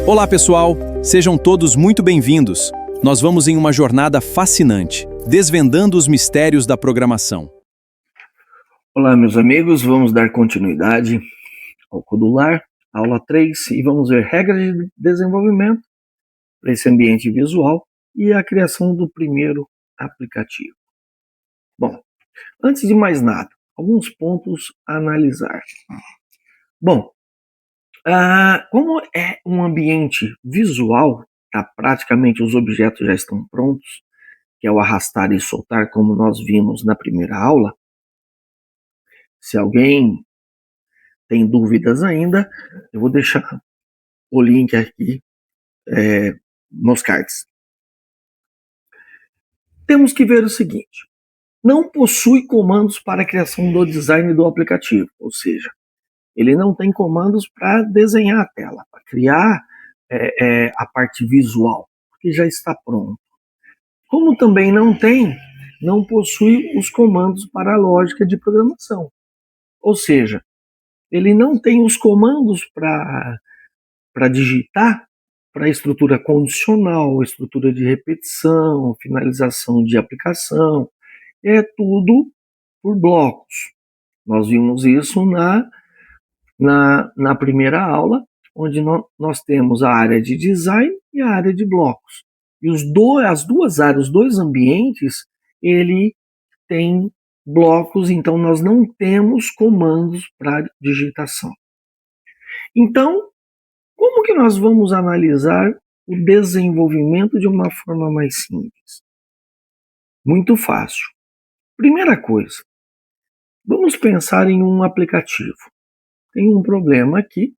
Olá, pessoal! Sejam todos muito bem-vindos. Nós vamos em uma jornada fascinante, desvendando os mistérios da programação. Olá, meus amigos, vamos dar continuidade ao Codular, aula 3, e vamos ver regras de desenvolvimento para esse ambiente visual e a criação do primeiro aplicativo. Bom, antes de mais nada, alguns pontos a analisar. Bom, como é um ambiente visual, praticamente os objetos já estão prontos, que é o arrastar e soltar, como nós vimos na primeira aula. Se alguém tem dúvidas ainda, eu vou deixar o link aqui nos cards. Temos que ver o seguinte: não possui comandos para a criação do design do aplicativo, ou seja, ele não tem comandos para desenhar a tela, para criar a parte visual, porque já está pronto. Como também não possui os comandos para a lógica de programação, ou seja, ele não tem os comandos para digitar para a estrutura condicional, estrutura de repetição, finalização de aplicação, é tudo por blocos. Nós vimos isso na primeira aula, onde nós temos a área de design e a área de blocos. E as duas áreas, os dois ambientes, ele tem blocos, então nós não temos comandos para digitação. Então, como que nós vamos analisar o desenvolvimento de uma forma mais simples? Muito fácil. Primeira coisa, vamos pensar em um aplicativo. Tem um problema aqui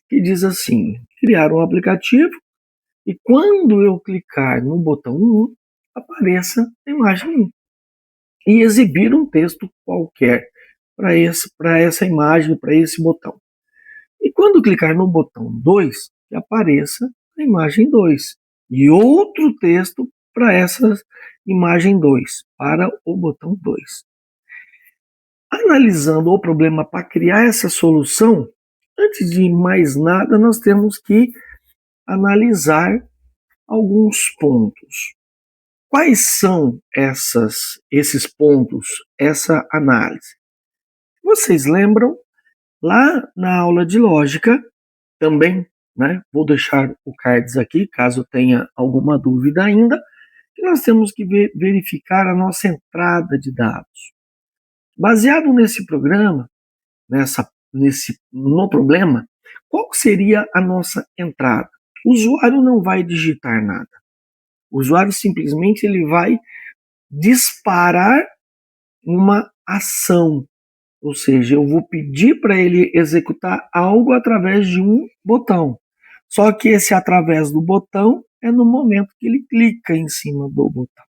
que diz assim: criar um aplicativo e quando eu clicar no botão 1, apareça a imagem 1 e exibir um texto qualquer para essa imagem, para esse botão. E quando clicar no botão 2, que apareça a imagem 2 e outro texto para essa imagem 2, para o botão 2. Analisando o problema para criar essa solução, antes de mais nada, nós temos que analisar alguns pontos. Quais são esses pontos, essa análise? Vocês lembram, lá na aula de lógica, também, né, vou deixar o cards aqui, caso tenha alguma dúvida ainda, que nós temos que verificar a nossa entrada de dados. Baseado nesse programa, no problema, qual seria a nossa entrada? O usuário não vai digitar nada. O usuário simplesmente ele vai disparar uma ação. Ou seja, eu vou pedir para ele executar algo através de um botão. Só que esse através do botão é no momento que ele clica em cima do botão.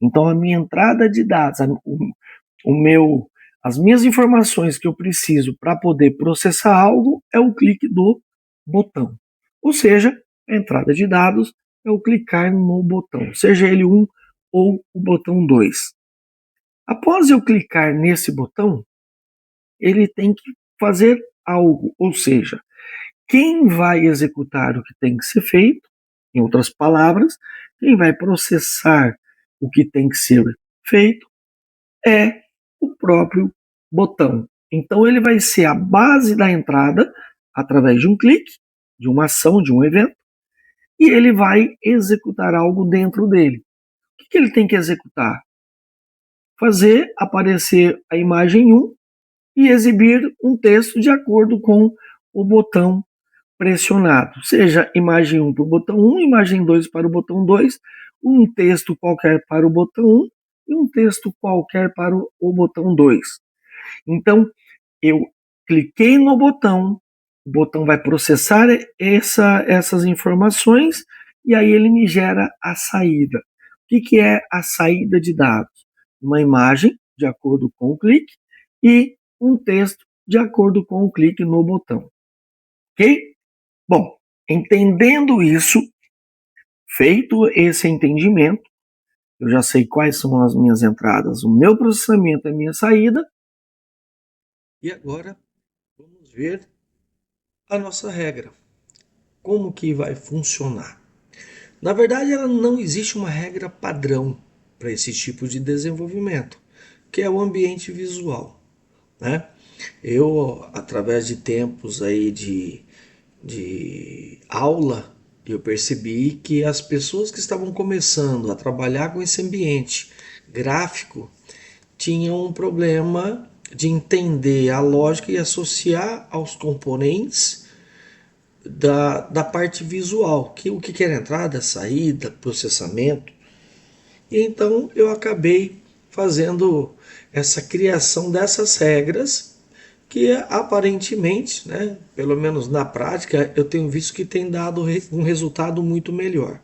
Então, a minha entrada de dados, as minhas informações que eu preciso para poder processar algo é o clique do botão. Ou seja, a entrada de dados é o clicar no botão, seja ele 1 ou o botão 2. Após eu clicar nesse botão, ele tem que fazer algo, ou seja, quem vai executar o que tem que ser feito, em outras palavras, quem vai processar o que tem que ser feito é o próprio botão. Então ele vai ser a base da entrada através de um clique, de uma ação, de um evento, e ele vai executar algo dentro dele. O que ele tem que executar? Fazer aparecer a imagem 1 e exibir um texto de acordo com o botão pressionado. Seja imagem 1 para o botão 1, imagem 2 para o botão 2, um texto qualquer para o botão 1 e um texto qualquer para o botão 2. Então, eu cliquei no botão, o botão vai processar essas informações e aí ele me gera a saída. O que é a saída de dados? Uma imagem, de acordo com o clique, e um texto, de acordo com o clique no botão. Ok? Bom, entendendo isso, feito esse entendimento, eu já sei quais são as minhas entradas, o meu processamento e a minha saída. E agora, vamos ver a nossa regra. como que vai funcionar? Na verdade, ela não existe uma regra padrão para esse tipo de desenvolvimento, que é o ambiente visual, né? Eu, através de tempos aí de aula, eu percebi que as pessoas que estavam começando a trabalhar com esse ambiente gráfico tinham um problema de entender a lógica e associar aos componentes da parte visual, que o que era entrada, saída, processamento. E então eu acabei fazendo essa criação dessas regras que aparentemente, né, pelo menos na prática, eu tenho visto que tem dado um resultado muito melhor.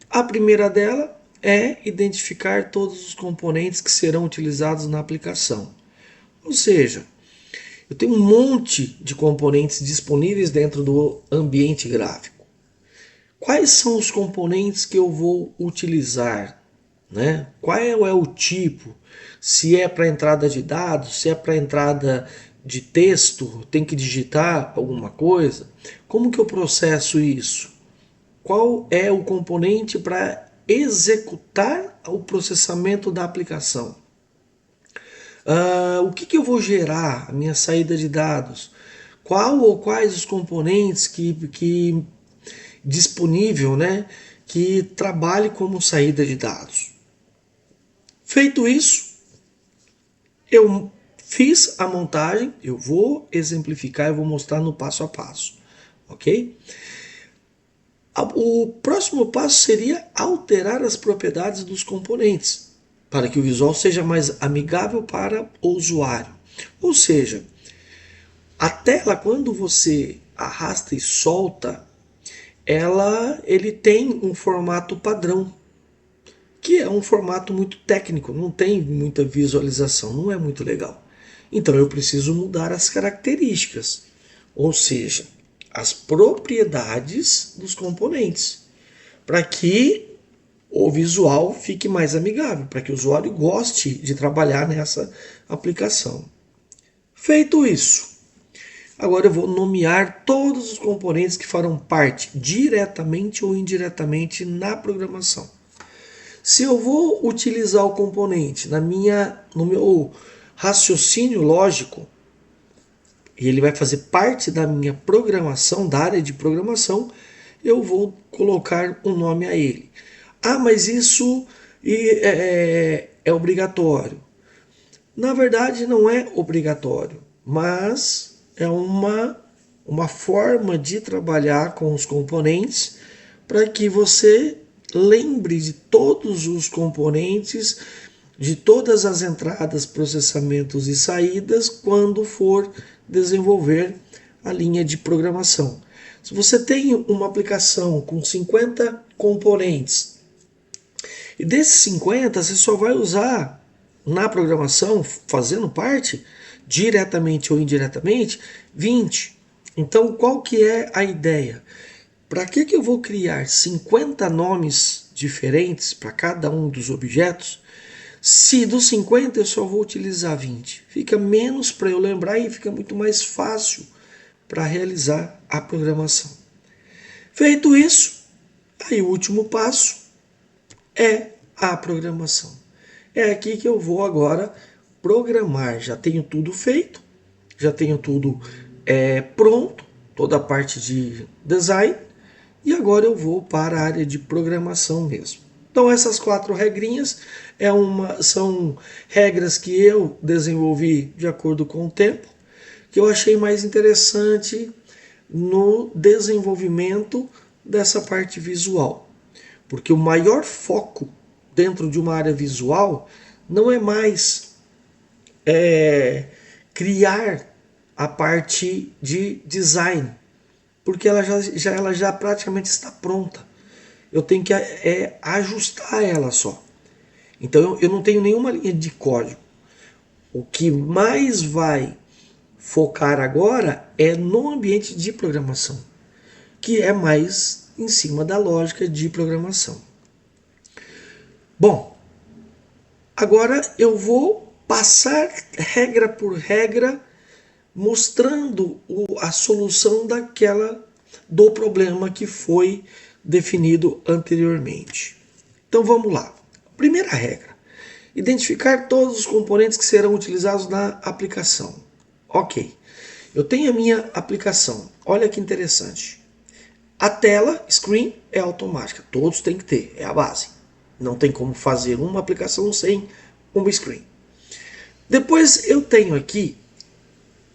A primeira dela é identificar todos os componentes que serão utilizados na aplicação. Ou seja, eu tenho um monte de componentes disponíveis dentro do ambiente gráfico. Quais são os componentes que eu vou utilizar? Né? Qual é o tipo? Se é para entrada de dados, se é para entrada de texto, tem que digitar alguma coisa? Como que eu processo isso? Qual é o componente para executar o processamento da aplicação? O que eu vou gerar? A minha saída de dados? Qual ou quais os componentes que disponível, né, que trabalhe como saída de dados? Feito isso, eu fiz a montagem, eu vou exemplificar, eu vou mostrar no passo a passo, ok? O próximo passo seria alterar as propriedades dos componentes, para que o visual seja mais amigável para o usuário. Ou seja, a tela, quando você arrasta e solta, ele tem um formato padrão, que é um formato muito técnico, não tem muita visualização, não é muito legal. Então eu preciso mudar as características, ou seja, as propriedades dos componentes, para que o visual fique mais amigável, para que o usuário goste de trabalhar nessa aplicação. Feito isso, agora eu vou nomear todos os componentes que farão parte diretamente ou indiretamente na programação. Se eu vou utilizar o componente no meu raciocínio lógico, e ele vai fazer parte da minha programação, da área de programação, eu vou colocar um nome a ele. Ah, mas isso é obrigatório. Na verdade, não é obrigatório, mas é uma forma de trabalhar com os componentes para que você lembre de todos os componentes, de todas as entradas, processamentos e saídas quando for desenvolver a linha de programação. Se você tem uma aplicação com 50 componentes, e desses 50 você só vai usar na programação, fazendo parte, diretamente ou indiretamente, 20. Então, qual que é a ideia? Para que eu vou criar 50 nomes diferentes para cada um dos objetos, se dos 50 eu só vou utilizar 20? Fica menos para eu lembrar e fica muito mais fácil para realizar a programação. Feito isso, aí o último passo é a programação. É aqui que eu vou agora programar. Já tenho tudo feito, já tenho tudo pronto, toda a parte de design, e agora eu vou para a área de programação mesmo. Então essas 4 regrinhas são regras que eu desenvolvi de acordo com o tempo, que eu achei mais interessante no desenvolvimento dessa parte visual. Porque o maior foco dentro de uma área visual não é mais criar a parte de design, porque ela já praticamente está pronta. Eu tenho que ajustar ela só. Então eu não tenho nenhuma linha de código. O que mais vai focar agora é no ambiente de programação, que é mais em cima da lógica de programação. Bom, agora eu vou passar regra por regra, mostrando a solução do problema que foi definido anteriormente. Então vamos lá. Primeira regra: identificar todos os componentes que serão utilizados na aplicação. Ok, eu tenho a minha aplicação. Olha que interessante. A tela, screen, é automática. Todos têm que ter, é a base. Não tem como fazer uma aplicação sem uma screen. Depois eu tenho aqui,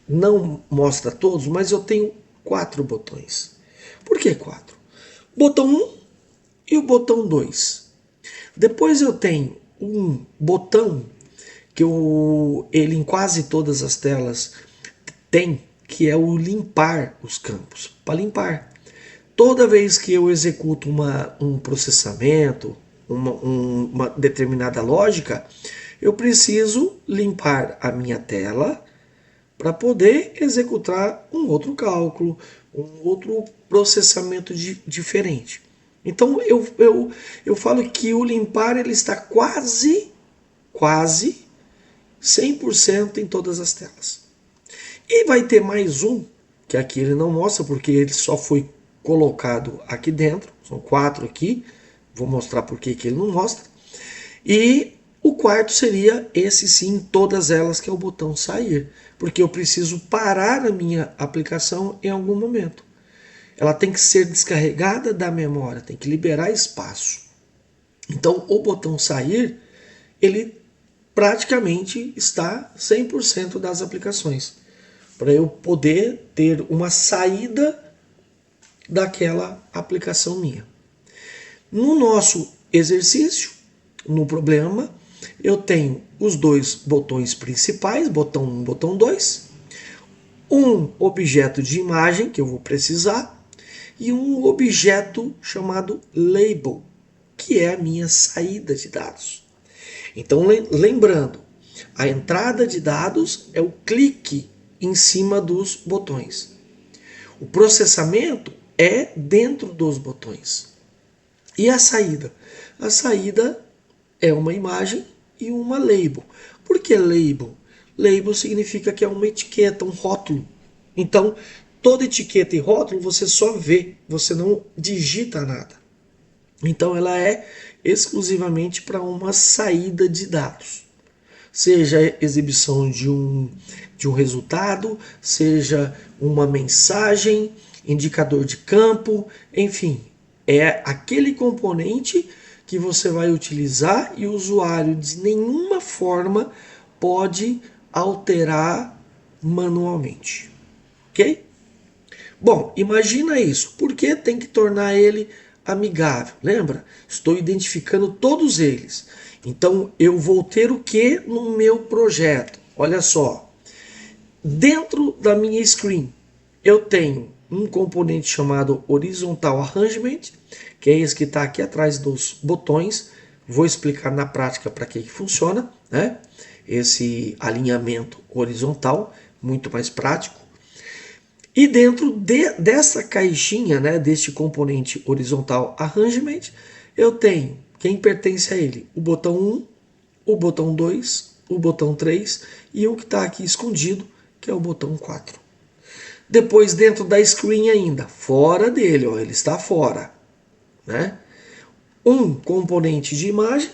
não mostra todos, mas eu tenho 4 botões. Por que 4? Botão 1 e o botão 2. Depois eu tenho um botão que ele em quase todas as telas tem, que é o limpar os campos. Para limpar. Toda vez que eu executo um processamento, uma determinada lógica, eu preciso limpar a minha tela para poder executar um outro cálculo, um outro processamento diferente. Então eu falo que o limpar ele está quase 100% em todas as telas. E vai ter mais um, que aqui ele não mostra porque ele só foi colocado aqui dentro, são 4 aqui, vou mostrar por que ele não mostra. E o quarto seria esse sim, todas elas, que é o botão sair, porque eu preciso parar a minha aplicação em algum momento. Ela tem que ser descarregada da memória, tem que liberar espaço. Então o botão sair, ele praticamente está 100% das aplicações, para eu poder ter uma saída daquela aplicação minha. No nosso exercício, no problema, eu tenho os 2 botões principais, botão 1 e botão 2, um objeto de imagem que eu vou precisar e um objeto chamado label, que é a minha saída de dados. Então, lembrando, a entrada de dados é o clique em cima dos botões. O processamento é dentro dos botões. E a saída? A saída é uma imagem e uma label. Por que label? Label significa que é uma etiqueta, um rótulo. Então, toda etiqueta e rótulo você só vê, você não digita nada. Então, ela é exclusivamente para uma saída de dados. Seja exibição de um resultado, seja uma mensagem, indicador de campo, enfim, é aquele componente que você vai utilizar e o usuário de nenhuma forma pode alterar manualmente. Ok? Bom, imagina isso. Por que tem que tornar ele amigável? Lembra? Estou identificando todos eles. Então, eu vou ter o que no meu projeto? Olha só. Dentro da minha screen, eu tenho um componente chamado Horizontal Arrangement, que é esse que está aqui atrás dos botões. Vou explicar na prática para que funciona, né? Esse alinhamento horizontal, muito mais prático. E dentro dessa caixinha, né, deste componente Horizontal Arrangement, eu tenho quem pertence a ele: o botão 1, o botão 2, o botão 3 e o que está aqui escondido, que é o botão 4. Depois, dentro da screen ainda, fora dele, ó, ele está fora, né? Um componente de imagem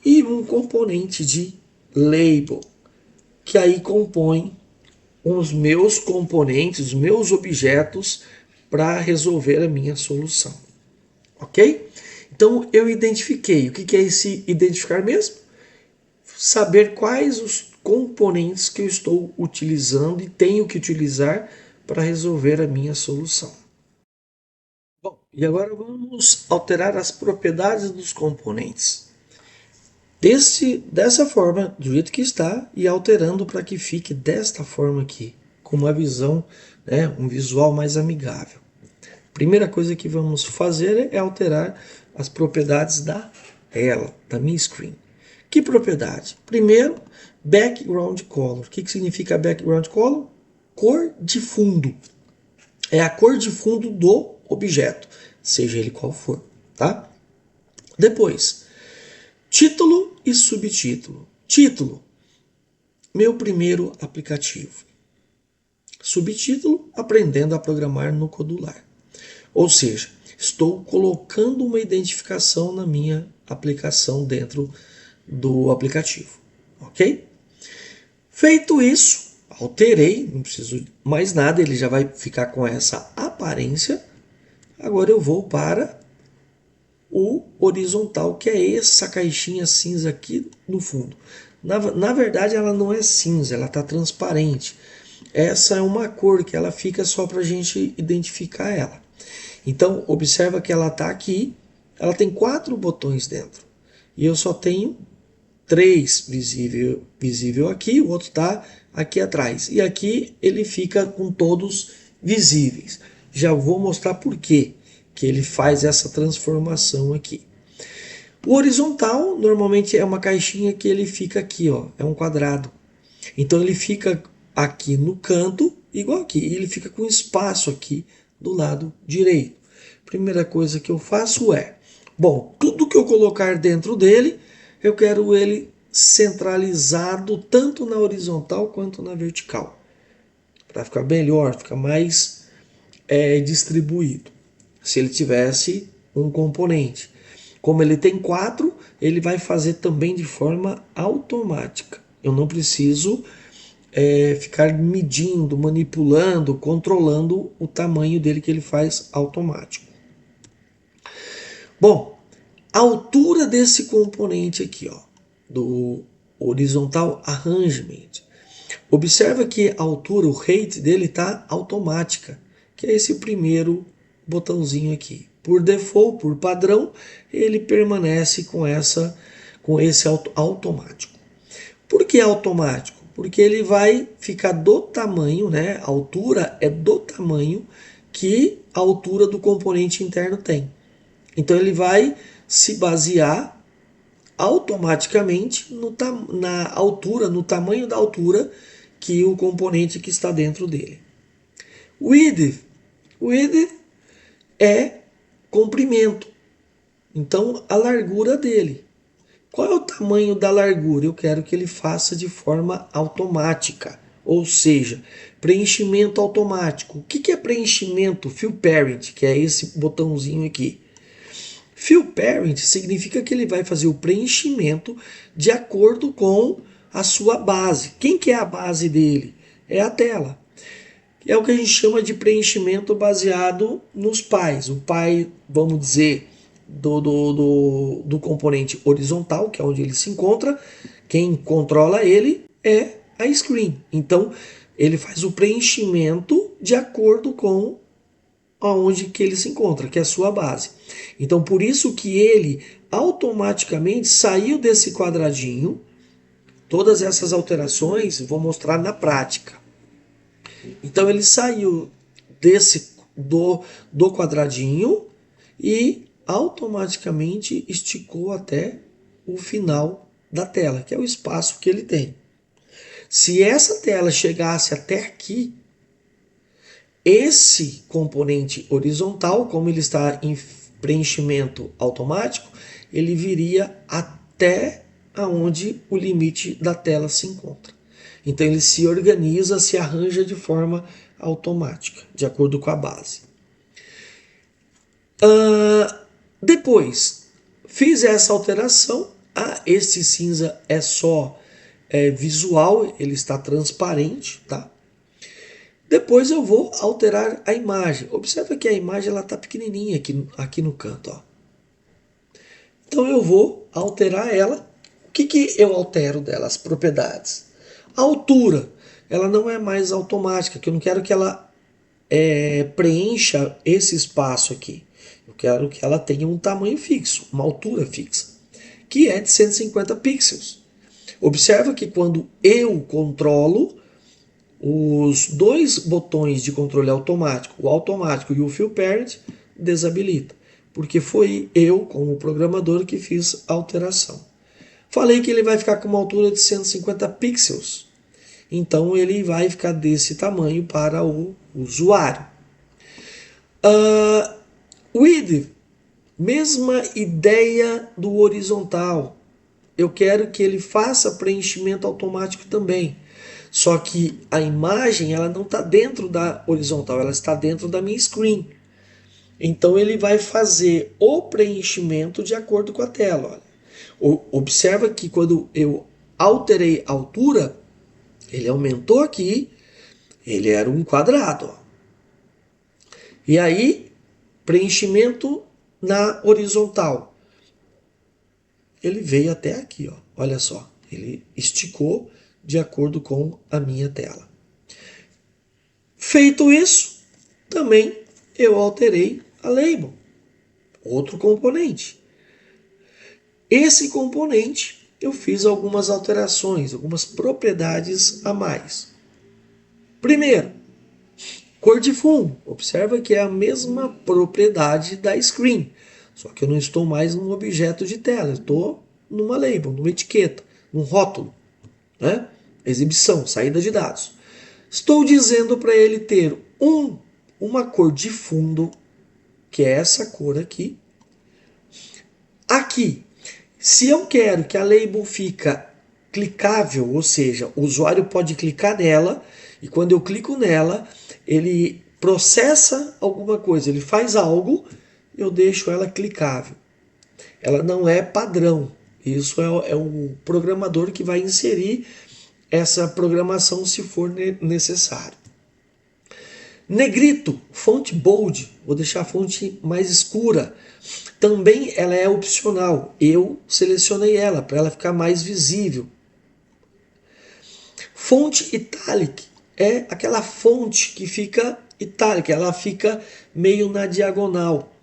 e um componente de label, que aí compõe os meus componentes, os meus objetos para resolver a minha solução. Ok? Então eu identifiquei. O que é esse identificar mesmo? Saber quais os componentes que eu estou utilizando e tenho que utilizar para resolver a minha solução. Bom, e agora vamos alterar as propriedades dos componentes. Dessa forma, do jeito que está, e alterando para que fique desta forma aqui, com uma visão, né, um visual mais amigável. Primeira coisa que vamos fazer é alterar as propriedades da tela, da minha screen. Que propriedade? Primeiro, background color. O que significa background color? Cor de fundo. É a cor de fundo do objeto, seja ele qual for, tá? Depois, título e subtítulo. Título: meu primeiro aplicativo. Subtítulo: Aprendendo a programar no Codular. Ou seja, estou colocando uma identificação na minha aplicação dentro do aplicativo, ok? Feito isso, alterei, não preciso mais nada, ele já vai ficar com essa aparência. Agora eu vou para o horizontal, que é essa caixinha cinza aqui no fundo. Na verdade, ela não é cinza, ela está transparente. Essa é uma cor que ela fica só para a gente identificar ela. Então, observa que ela está aqui, ela tem 4 botões dentro. E eu só tenho 3 visível aqui, o outro está aqui atrás. E aqui ele fica com todos visíveis. Já vou mostrar por quê que ele faz essa transformação aqui. O horizontal normalmente é uma caixinha que ele fica aqui, ó, é um quadrado. Então ele fica aqui no canto, igual aqui, e ele fica com espaço aqui do lado direito. Primeira coisa que eu faço é, bom, tudo que eu colocar dentro dele, eu quero ele centralizado tanto na horizontal quanto na vertical, para ficar melhor, ficar mais distribuído. Se ele tivesse um componente. Como ele tem 4, ele vai fazer também de forma automática. Eu não preciso ficar medindo, manipulando, controlando o tamanho dele, que ele faz automático. Bom, a altura desse componente aqui, ó, do Horizontal Arrangement. Observa que a altura, o height dele está automática, que é esse primeiro botãozinho aqui. Por default, por padrão, ele permanece com esse automático. Por que automático? Porque ele vai ficar do tamanho, né? A altura é do tamanho que a altura do componente interno tem. Então ele vai se basear automaticamente na altura, no tamanho da altura que o componente que está dentro dele. Width é comprimento. Então a largura dele. Qual é o tamanho da largura? Eu quero que ele faça de forma automática, ou seja, preenchimento automático. O que é preenchimento? Fill Parent, que é esse botãozinho aqui. Fill Parent significa que ele vai fazer o preenchimento de acordo com a sua base. Quem que é a base dele? É a tela. É o que a gente chama de preenchimento baseado nos pais. O pai, vamos dizer, do componente horizontal, que é onde ele se encontra, quem controla ele é a screen. Então, ele faz o preenchimento de acordo com aonde que ele se encontra, que é a sua base. Então, por isso que ele automaticamente saiu desse quadradinho. Todas essas alterações vou mostrar na prática. Então, ele saiu do quadradinho e automaticamente esticou até o final da tela, que é o espaço que ele tem. Se essa tela chegasse até aqui, esse componente horizontal, como ele está em preenchimento automático, ele viria até aonde o limite da tela se encontra. Então ele se organiza, se arranja de forma automática, de acordo com a base. Depois, fiz essa alteração. Esse cinza é só visual, ele está transparente, tá? Depois eu vou alterar a imagem. Observa que a imagem está pequenininha aqui no canto. Ó. Então eu vou alterar ela. O que eu altero dela? As propriedades. A altura, ela não é mais automática, que eu não quero que ela preencha esse espaço aqui. Eu quero que ela tenha um tamanho fixo, uma altura fixa, que é de 150 pixels. Observa que quando eu controlo, os 2 botões de controle automático, o automático e o Fill Parent, desabilita, porque foi eu, como programador, que fiz a alteração. Falei que ele vai ficar com uma altura de 150 pixels, então ele vai ficar desse tamanho para o usuário. Width, mesma ideia do horizontal. Eu quero que ele faça preenchimento automático também. Só que a imagem ela não está dentro da horizontal, ela está dentro da minha screen. Então ele vai fazer o preenchimento de acordo com a tela. Olha. Observa que quando eu alterei a altura, ele aumentou aqui, ele era um quadrado. Ó. E aí, preenchimento na horizontal. Ele veio até aqui, ó. Olha só, ele esticou de acordo com a minha tela. Feito isso, também eu alterei a label, outro componente. Esse componente eu fiz algumas alterações, algumas propriedades a mais. Primeiro, cor de fundo. Observa que é a mesma propriedade da screen, só que eu não estou mais num objeto de tela, eu estou numa label, numa etiqueta, num rótulo, né? Exibição, saída de dados. Estou dizendo para ele ter uma cor de fundo, que é essa cor aqui. Aqui, se eu quero que a label fica clicável, ou seja, o usuário pode clicar nela, e quando eu clico nela, ele processa alguma coisa, ele faz algo, eu deixo ela clicável. Ela não é padrão. Isso é o programador que vai inserir essa programação se for necessário. Negrito, fonte bold, vou deixar a fonte mais escura. Também ela é opcional. Eu selecionei ela para ela ficar mais visível. Fonte italic é aquela fonte que fica itálica, ela fica meio na diagonal.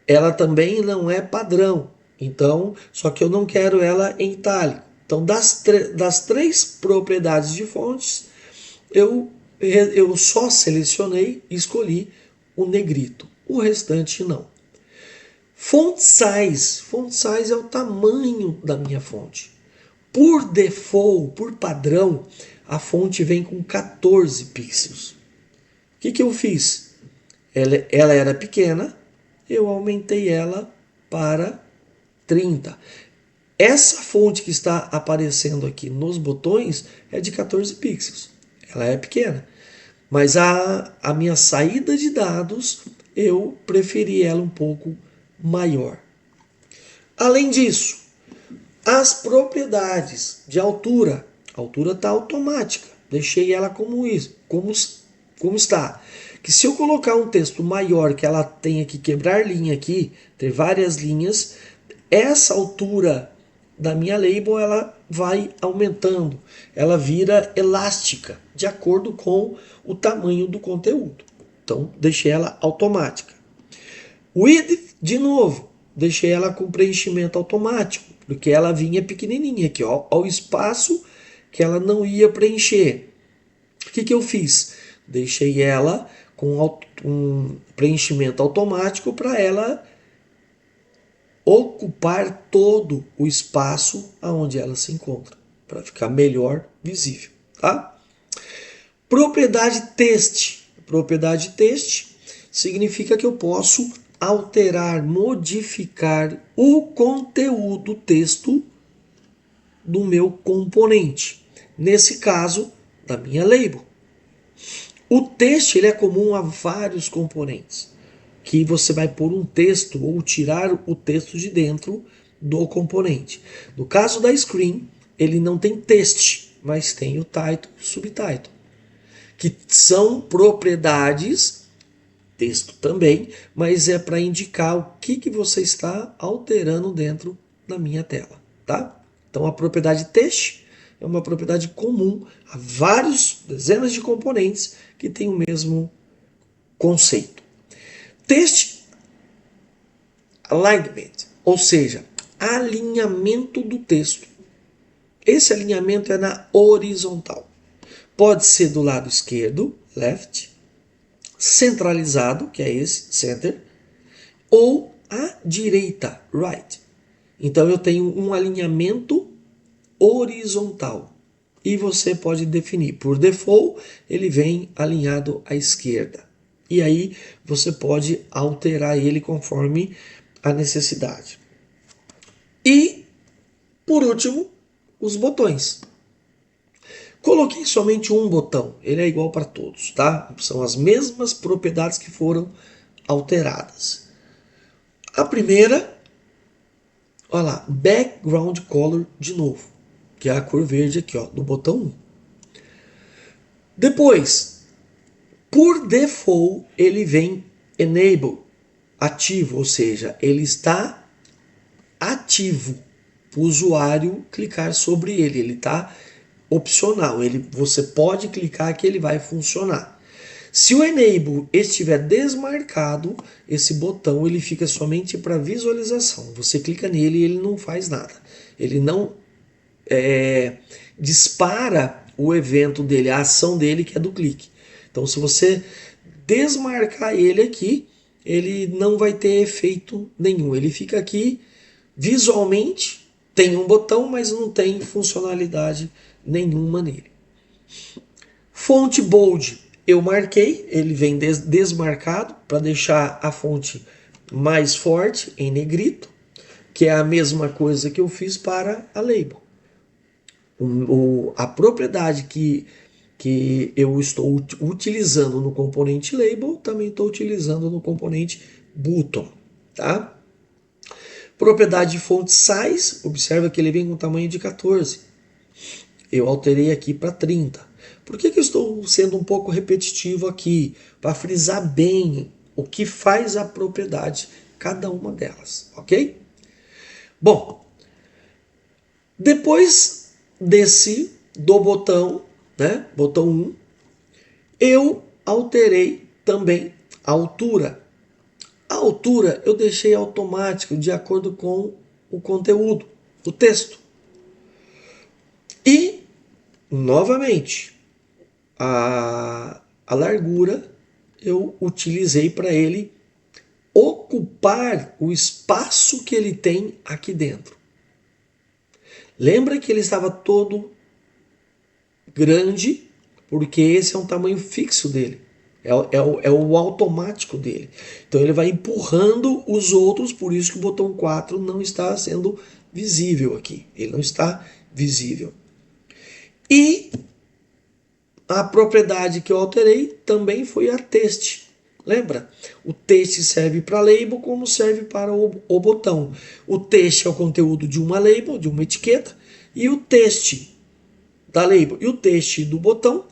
Ela também não é padrão. Então, só que eu não quero ela em itálico. Então, das três propriedades de fontes, eu só selecionei e escolhi o negrito. O restante não. Font size. Font size é o tamanho da minha fonte. Por default, por padrão, a fonte vem com 14 pixels. O que eu fiz? Ela era pequena, eu aumentei ela para 30. Essa fonte que está aparecendo aqui nos botões é de 14 pixels. Ela é pequena. Mas a minha saída de dados, eu preferi ela um pouco maior. Além disso, as propriedades de altura. A altura está automática. Deixei ela como está. Que se eu colocar um texto maior, que ela tenha que quebrar linha aqui, ter várias linhas, essa altura da minha label ela vai aumentando, ela vira elástica de acordo com o tamanho do conteúdo. Então deixei ela automática. Width, de novo, deixei ela com preenchimento automático, porque ela vinha pequenininha aqui, ó, ao espaço que ela não ia preencher. O que eu fiz? Deixei ela com um preenchimento automático para ela ocupar todo o espaço aonde ela se encontra, para ficar melhor visível, tá? Propriedade text. Propriedade text significa que eu posso alterar, modificar o conteúdo texto do meu componente. Nesse caso, da minha label. O text ele é comum a vários componentes, que você vai pôr um texto ou tirar o texto de dentro do componente. No caso da screen, ele não tem text, mas tem o title e o subtitle, que são propriedades, texto também, mas é para indicar o que você está alterando dentro da minha tela, tá? Então a propriedade text é uma propriedade comum a dezenas de componentes que têm o mesmo conceito. Text alignment, ou seja, alinhamento do texto. Esse alinhamento é na horizontal. Pode ser do lado esquerdo, left, centralizado, que é esse, center, ou à direita, right. Então eu tenho um alinhamento horizontal. E você pode definir, por default, ele vem alinhado à esquerda. E aí você pode alterar ele conforme a necessidade. E, por último, os botões. Coloquei somente um botão, ele é igual para todos, tá? São as mesmas propriedades que foram alteradas. A primeira, olha lá, background color de novo, que é a cor verde aqui, ó, do botão 1. Depois, por default, ele vem enable, ativo, ou seja, ele está ativo para o usuário clicar sobre ele, ele está opcional, você pode clicar que ele vai funcionar. Se o enable estiver desmarcado, esse botão ele fica somente para visualização. Você clica nele e ele não faz nada. Ele não dispara o evento dele, a ação dele que é do clique. Então se você desmarcar ele aqui, ele não vai ter efeito nenhum. Ele fica aqui visualmente, tem um botão, mas não tem funcionalidade nenhuma nele. Fonte bold, eu marquei, ele vem desmarcado para deixar a fonte mais forte em negrito, que é a mesma coisa que eu fiz para a label. A propriedade que eu estou utilizando no componente label, também estou utilizando no componente button, tá? Propriedade de font size, observa que ele vem com tamanho de 14. Eu alterei aqui para 30. Por que eu estou sendo um pouco repetitivo aqui? Para frisar bem o que faz a propriedade, cada uma delas, ok? Bom, depois do botão, né, botão 1, eu alterei também a altura. A altura eu deixei automático de acordo com o conteúdo, o texto. E, novamente, a largura eu utilizei para ele ocupar o espaço que ele tem aqui dentro. Lembra que ele estava todo grande, porque esse é um tamanho fixo dele. É o automático dele. Então ele vai empurrando os outros, por isso que o botão 4 não está sendo visível aqui. Ele não está visível. E a propriedade que eu alterei também foi a teste. Lembra? O teste serve para label como serve para o botão. O teste é o conteúdo de uma label, de uma etiqueta, e o teste da label e o teste do botão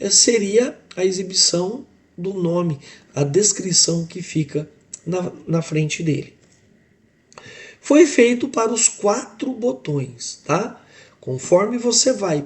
seria a exibição do nome, a descrição que fica na frente dele. Foi feito para os 4 botões, tá? Conforme você vai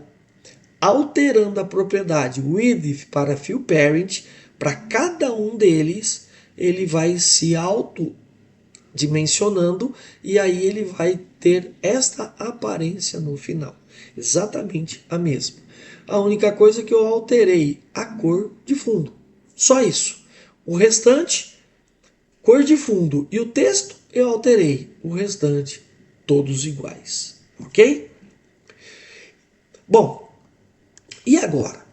alterando a propriedade width para fill parent, para cada um deles, ele vai se autodimensionando e aí ele vai ter esta aparência no final. Exatamente a mesma. A única coisa que eu alterei a cor de fundo. Só isso. O restante, cor de fundo e o texto, eu alterei. O restante, todos iguais. Ok? Bom, e agora?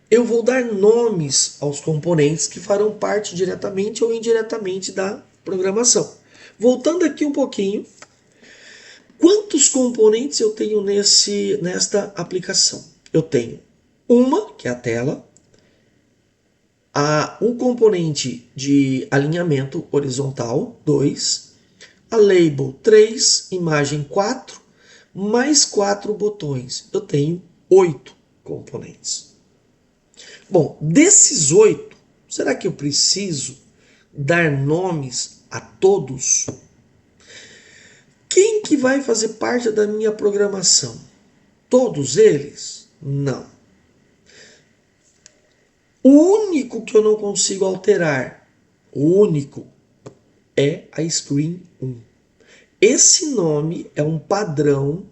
Eu vou dar nomes aos componentes que farão parte diretamente ou indiretamente da programação. Voltando aqui um pouquinho, quantos componentes eu tenho nesta aplicação? Eu tenho uma, que é a tela, um componente de alinhamento horizontal, 2, a label 3, imagem 4, mais 4 botões. Eu tenho 8 componentes. Bom, desses 8, será que eu preciso dar nomes a todos? Quem que vai fazer parte da minha programação? Todos eles? Não. O único que eu não consigo alterar, o único, é a screen 1. Esse nome é um padrão,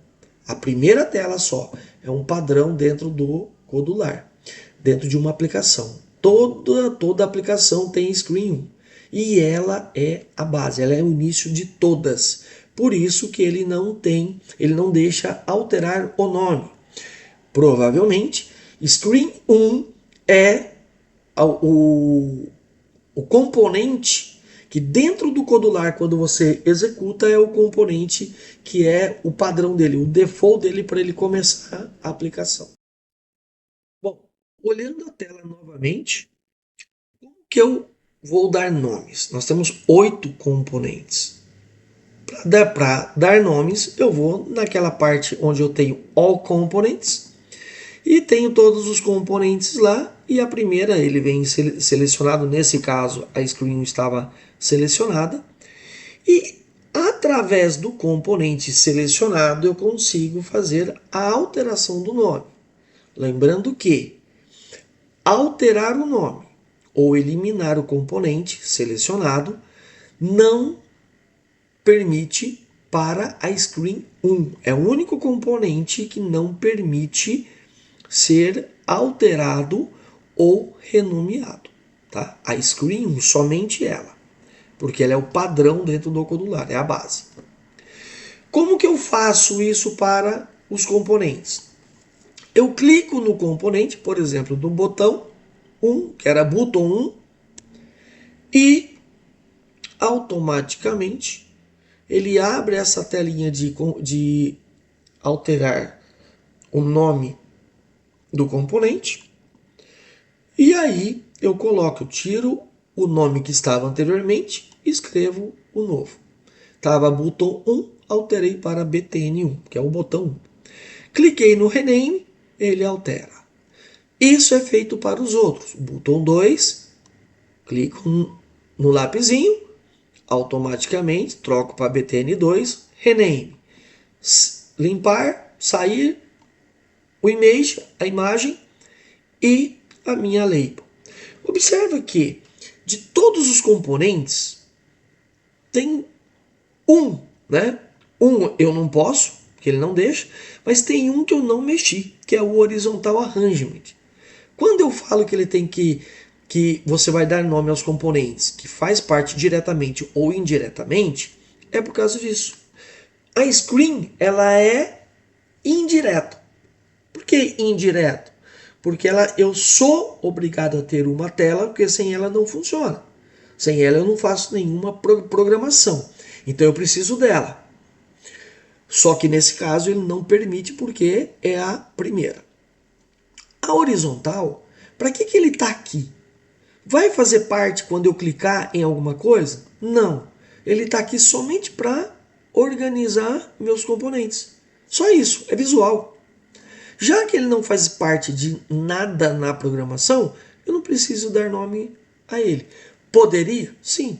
a primeira tela só, é um padrão dentro do Codular, dentro de uma aplicação. Toda aplicação tem screen 1 e ela é a base, ela é o início de todas. Por isso que ele não deixa alterar o nome. Provavelmente, screen 1 é o componente que dentro do Codular, quando você executa, é o componente que é o padrão dele, o default dele para ele começar a aplicação. Bom, olhando a tela novamente, como que eu vou dar nomes? Nós temos 8 componentes. Para dar nomes, eu vou naquela parte onde eu tenho All Components e tenho todos os componentes lá. E a primeira ele vem selecionado, nesse caso a screen estava selecionada. E através do componente selecionado eu consigo fazer a alteração do nome. Lembrando que alterar o nome ou eliminar o componente selecionado não permite para a screen 1. É o único componente que não permite ser alterado ou renomeado. Tá? A screen 1, somente ela. Porque ela é o padrão dentro do Codular, é a base. Como que eu faço isso para os componentes? Eu clico no componente, por exemplo, do botão 1, que era button 1, e automaticamente ele abre essa telinha de alterar o nome do componente. E aí eu tiro o nome que estava anteriormente e escrevo o novo. Estava botão 1, alterei para BTN1, que é o botão 1. Cliquei no rename, ele altera. Isso é feito para os outros. Botão 2, clico no lapisinho, automaticamente troco para BTN2, rename. Limpar, sair, o image, a imagem e a minha label. Observa que de todos os componentes tem um, né? Um eu não posso, porque ele não deixa, mas tem um que eu não mexi, que é o horizontal arrangement. Quando eu falo que ele tem que você vai dar nome aos componentes que faz parte diretamente ou indiretamente, é por causa disso. A screen, ela é indireta. Por que indireto? Porque eu sou obrigado a ter uma tela, porque sem ela não funciona. Sem ela eu não faço nenhuma programação. Então eu preciso dela. Só que nesse caso ele não permite porque é a primeira. A horizontal, para que ele está aqui? Vai fazer parte quando eu clicar em alguma coisa? Não. Ele está aqui somente para organizar meus componentes. Só isso, é visual. Já que ele não faz parte de nada na programação, eu não preciso dar nome a ele. Poderia? Sim.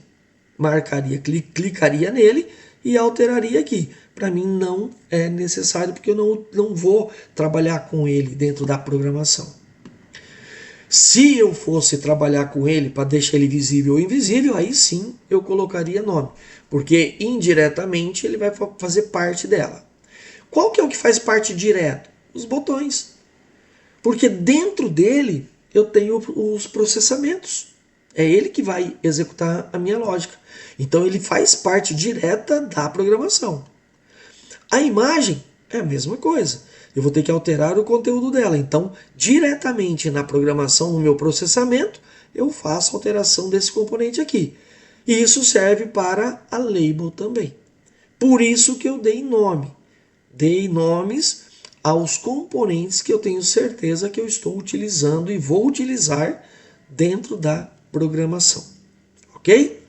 Marcaria, clicaria nele e alteraria aqui. Para mim não é necessário, porque eu não vou trabalhar com ele dentro da programação. Se eu fosse trabalhar com ele para deixar ele visível ou invisível, aí sim eu colocaria nome, porque indiretamente ele vai fazer parte dela. Qual que é o que faz parte direto? Os botões. Porque dentro dele eu tenho os processamentos. É ele que vai executar a minha lógica. Então ele faz parte direta da programação. A imagem é a mesma coisa. Eu vou ter que alterar o conteúdo dela. Então, diretamente na programação, no meu processamento, eu faço a alteração desse componente aqui. E isso serve para a label também. Por isso que eu dei nome. Dei nomes aos componentes que eu tenho certeza que eu estou utilizando e vou utilizar dentro da programação. Ok?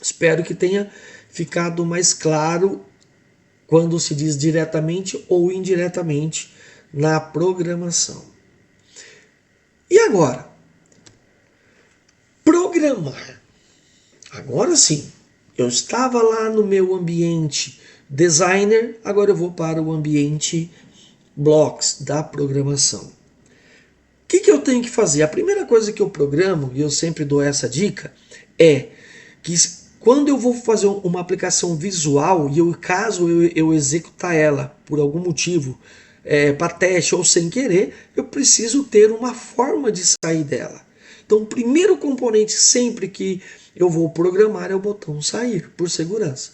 Espero que tenha ficado mais claro quando se diz diretamente ou indiretamente na programação. E agora? Programar. Agora sim, eu estava lá no meu ambiente designer, agora eu vou para o ambiente blocks da programação. O que eu tenho que fazer? A primeira coisa que eu programo, e eu sempre dou essa dica, é que quando eu vou fazer uma aplicação visual e caso eu executar ela por algum motivo, para teste ou sem querer, eu preciso ter uma forma de sair dela. Então o primeiro componente sempre que eu vou programar é o botão sair, por segurança.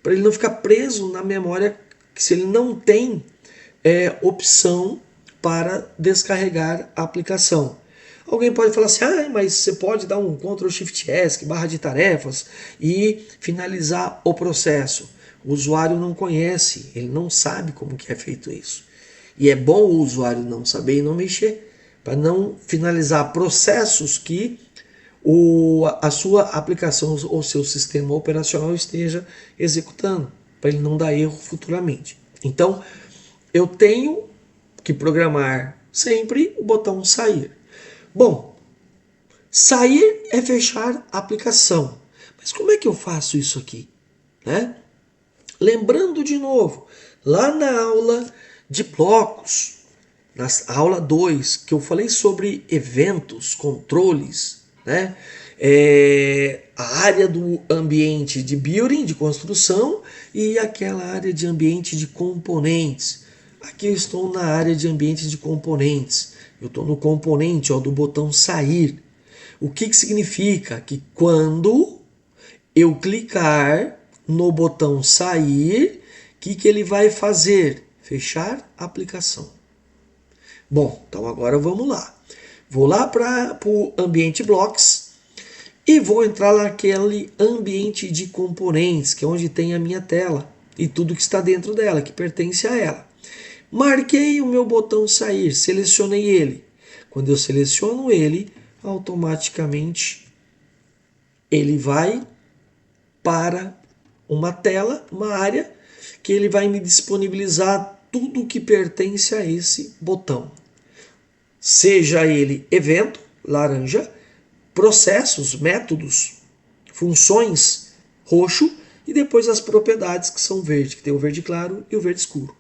Para ele não ficar preso na memória, se ele não tem opção para descarregar a aplicação. Alguém pode falar assim, mas você pode dar um Ctrl Shift S, barra de tarefas, e finalizar o processo. O usuário não conhece, ele não sabe como que é feito isso. E é bom o usuário não saber e não mexer, para não finalizar processos que a sua aplicação ou seu sistema operacional esteja executando, para ele não dar erro futuramente. Então, eu tenho que programar sempre o botão sair. Bom, sair é fechar a aplicação. Mas como é que eu faço isso aqui? Né? Lembrando de novo, lá na aula de blocos, na aula 2, que eu falei sobre eventos, controles, né? A área do ambiente de building, de construção, e aquela área de ambiente de componentes. Aqui eu estou na área de ambiente de componentes. Eu estou no componente do botão sair. O que significa? Que quando eu clicar no botão sair, o que ele vai fazer? Fechar a aplicação. Bom, então agora vamos lá. Vou lá para o ambiente blocks e vou entrar naquele ambiente de componentes, que é onde tem a minha tela e tudo que está dentro dela, que pertence a ela. Marquei o meu botão sair, selecionei ele. Quando eu seleciono ele, automaticamente ele vai para uma tela, uma área, que ele vai me disponibilizar tudo o que pertence a esse botão. Seja ele evento, laranja, processos, métodos, funções, roxo, e depois as propriedades que são verde, que tem o verde claro e o verde escuro.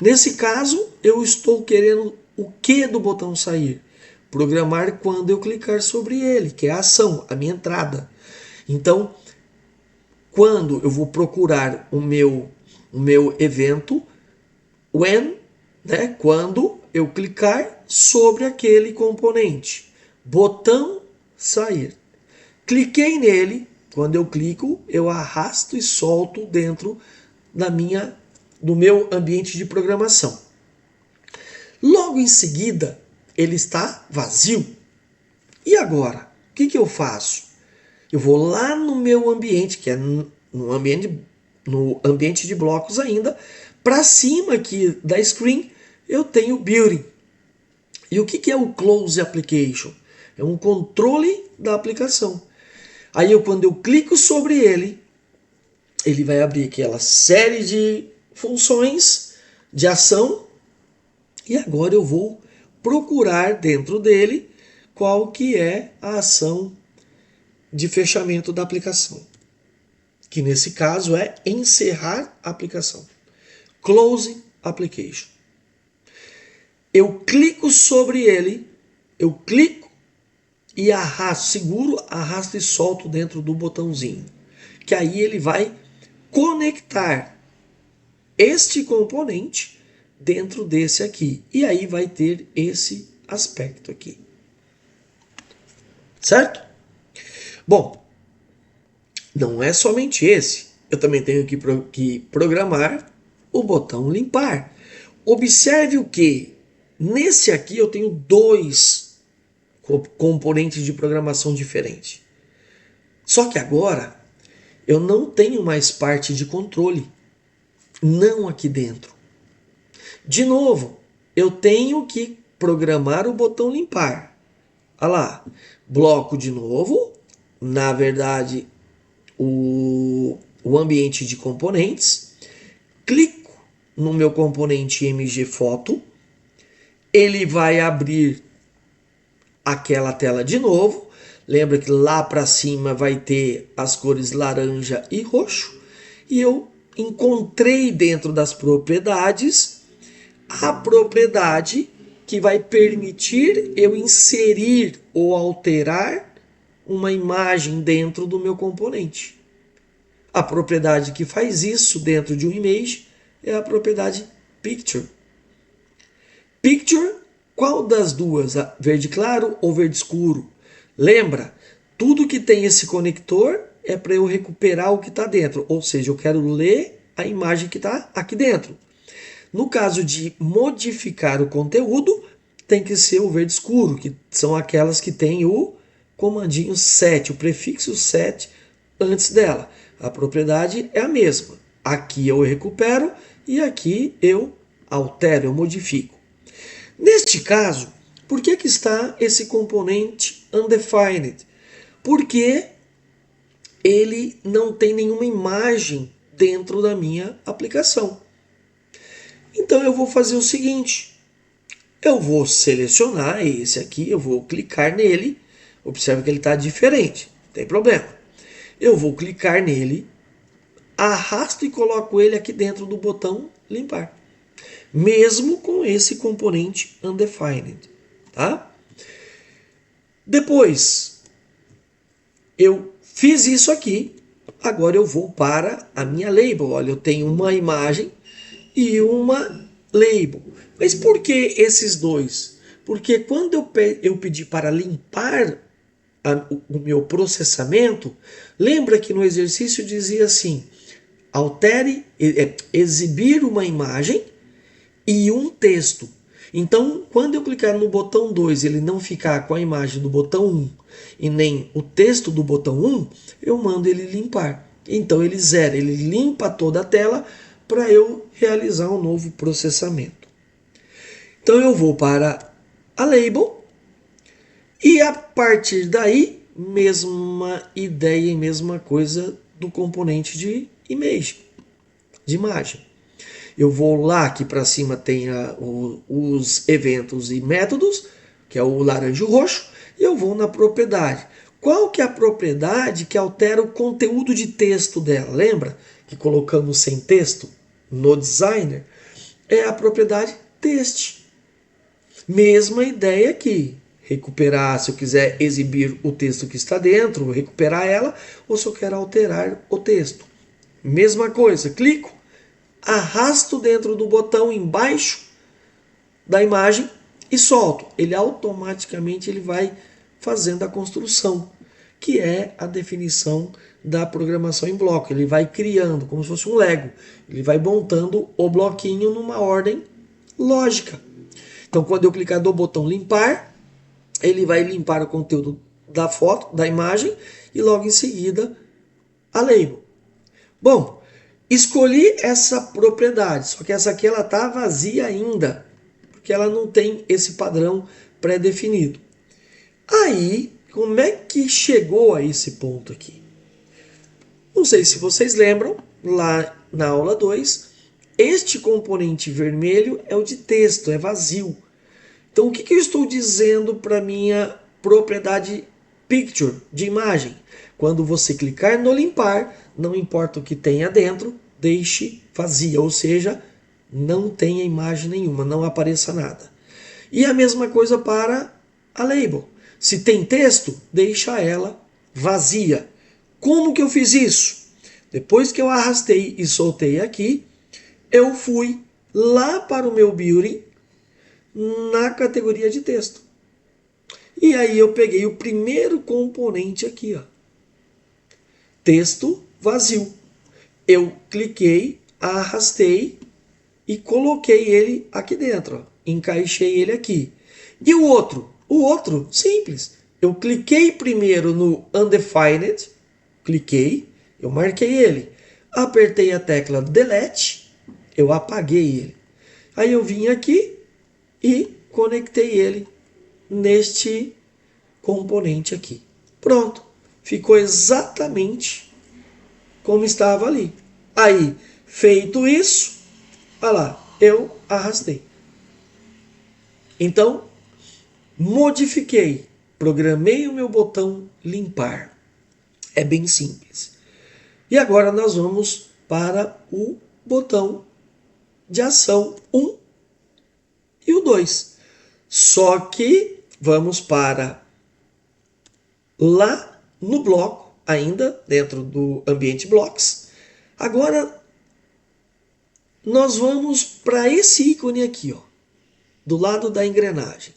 Nesse caso, eu estou querendo o que do botão sair? Programar quando eu clicar sobre ele, que é a ação, a minha entrada. Então, quando eu vou procurar o meu evento, when, né, quando eu clicar sobre aquele componente, botão sair. Cliquei nele, quando eu clico, eu arrasto e solto dentro do meu ambiente de programação. Logo em seguida, ele está vazio. E agora? O que eu faço? Eu vou lá no meu ambiente, que é no ambiente de blocos ainda, para cima aqui da screen, eu tenho o Building. E o que é o Close Application? É um controle da aplicação. Aí quando eu clico sobre ele, ele vai abrir aquela série de funções de ação e agora eu vou procurar dentro dele qual que é a ação de fechamento da aplicação, que nesse caso é encerrar a aplicação. Close Application. Eu clico sobre ele, eu clico e arrasto, seguro, arrasto e solto dentro do botãozinho, que aí ele vai conectar este componente dentro desse aqui, e aí vai ter esse aspecto aqui. Certo? Bom, não é somente esse. Eu também tenho que programar o botão limpar. Observe o que? Nesse aqui eu tenho dois componentes de programação diferentes. Só que agora eu não tenho mais parte de controle. Não aqui dentro. De novo, eu tenho que programar o botão limpar. Olha lá, bloco de novo. Na verdade, o ambiente de componentes. Clico no meu componente MG Foto. Ele vai abrir aquela tela de novo. Lembra que lá para cima vai ter as cores laranja e roxo. E eu encontrei dentro das propriedades a propriedade que vai permitir eu inserir ou alterar uma imagem dentro do meu componente. A propriedade que faz isso dentro de um image é a propriedade Picture. Picture, qual das duas? A verde claro ou verde escuro? Lembra, tudo que tem esse conector é para eu recuperar o que está dentro. Ou seja, eu quero ler a imagem que está aqui dentro. No caso de modificar o conteúdo, tem que ser o verde escuro, que são aquelas que tem o comandinho 7, o prefixo 7 antes dela. A propriedade é a mesma. Aqui eu recupero e aqui eu altero, eu modifico. Neste caso, por que está esse componente undefined? Porque ele não tem nenhuma imagem dentro da minha aplicação. Então eu vou fazer o seguinte, eu vou selecionar esse aqui, eu vou clicar nele, observe que ele está diferente, não tem problema. Eu vou clicar nele, arrasto e coloco ele aqui dentro do botão limpar. Mesmo com esse componente undefined, tá? Depois, eu fiz isso aqui, agora eu vou para a minha label. Olha, eu tenho uma imagem e uma label. Mas por que esses dois? Porque quando eu pedi para limpar o meu processamento, lembra que no exercício dizia assim, exibir uma imagem e um texto. Então, quando eu clicar no botão 2 ele não ficar com a imagem do botão 1 e nem o texto do botão 1, eu mando ele limpar. Então ele zera, ele limpa toda a tela para eu realizar um novo processamento. Então eu vou para a label e a partir daí, mesma ideia e mesma coisa do componente de image, de imagem. Eu vou lá, aqui para cima tem os eventos e métodos, que é o laranja e o roxo, e eu vou na propriedade. Qual que é a propriedade que altera o conteúdo de texto dela? Lembra que colocamos sem texto no designer? É a propriedade text. Mesma ideia aqui. Recuperar, se eu quiser exibir o texto que está dentro, recuperar ela, ou se eu quero alterar o texto. Mesma coisa, clico, arrasto dentro do botão embaixo da imagem e solto. Ele automaticamente vai fazendo a construção, que é a definição da programação em bloco. Ele vai criando, como se fosse um Lego. Ele vai montando o bloquinho numa ordem lógica. Então, quando eu clicar no botão limpar, ele vai limpar o conteúdo da foto, da imagem, e logo em seguida a label. Bom, escolhi essa propriedade, só que essa aqui ela está vazia ainda, porque ela não tem esse padrão pré-definido. Aí, como é que chegou a esse ponto aqui? Não sei se vocês lembram, lá na aula 2, este componente vermelho é o de texto, é vazio. Então, o que eu estou dizendo para minha propriedade picture, de imagem? Quando você clicar no limpar, não importa o que tenha dentro, deixe vazia, ou seja, não tenha imagem nenhuma, não apareça nada. E a mesma coisa para a label. Se tem texto, deixa ela vazia. Como que eu fiz isso? Depois que eu arrastei e soltei aqui, eu fui lá para o meu building na categoria de texto. E aí eu peguei o primeiro componente aqui, ó. Texto vazio. Eu cliquei, arrastei e coloquei ele aqui dentro, ó. Encaixei ele aqui. E o outro? O outro, simples. Eu cliquei primeiro no undefined, cliquei, eu marquei ele. Apertei a tecla delete, eu apaguei ele. Aí eu vim aqui e conectei ele neste componente aqui. Pronto, ficou exatamente como estava ali. Aí, feito isso, olha lá, eu arrastei. Então, modifiquei, programei o meu botão limpar. É bem simples. E agora nós vamos para o botão de ação 1 e o 2. Só que vamos para lá no bloco, ainda dentro do ambiente blocks. Agora nós vamos para esse ícone aqui, ó, do lado da engrenagem.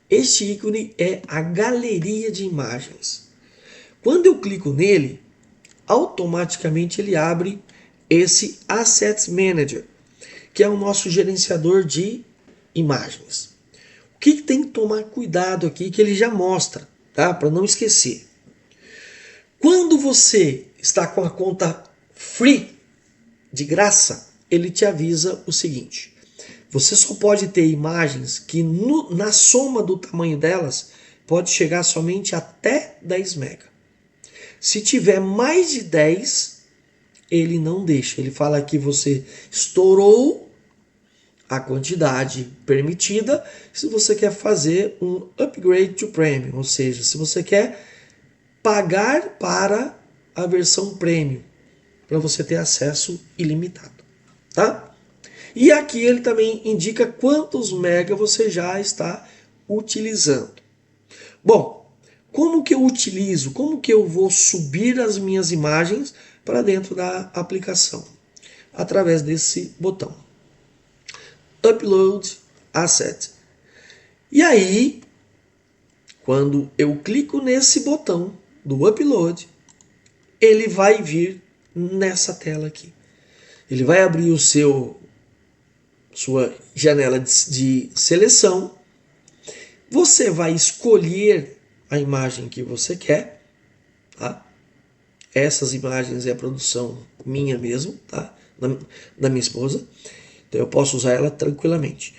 Este ícone é a galeria de imagens. Quando eu clico nele, automaticamente ele abre esse Assets Manager, que é o nosso gerenciador de imagens. O que tem que tomar cuidado aqui que ele já mostra, tá? Para não esquecer. Quando você está com a conta free, de graça, ele te avisa o seguinte: você só pode ter imagens que na soma do tamanho delas pode chegar somente até 10 MB. Se tiver mais de 10, ele não deixa. Ele fala que você estourou a quantidade permitida se você quer fazer um upgrade to premium, ou seja, se você quer pagar para a versão premium, para você ter acesso ilimitado, tá? E aqui ele também indica quantos mega você já está utilizando. Bom, como que eu utilizo? Como que eu vou subir as minhas imagens para dentro da aplicação? Através desse botão. Upload Asset. E aí, quando eu clico nesse botão do Upload, ele vai vir nessa tela aqui. Ele vai abrir sua janela de seleção. Você vai escolher a imagem que você quer, tá? Essas imagens é a produção minha mesmo, tá? Da minha esposa. Então eu posso usar ela tranquilamente.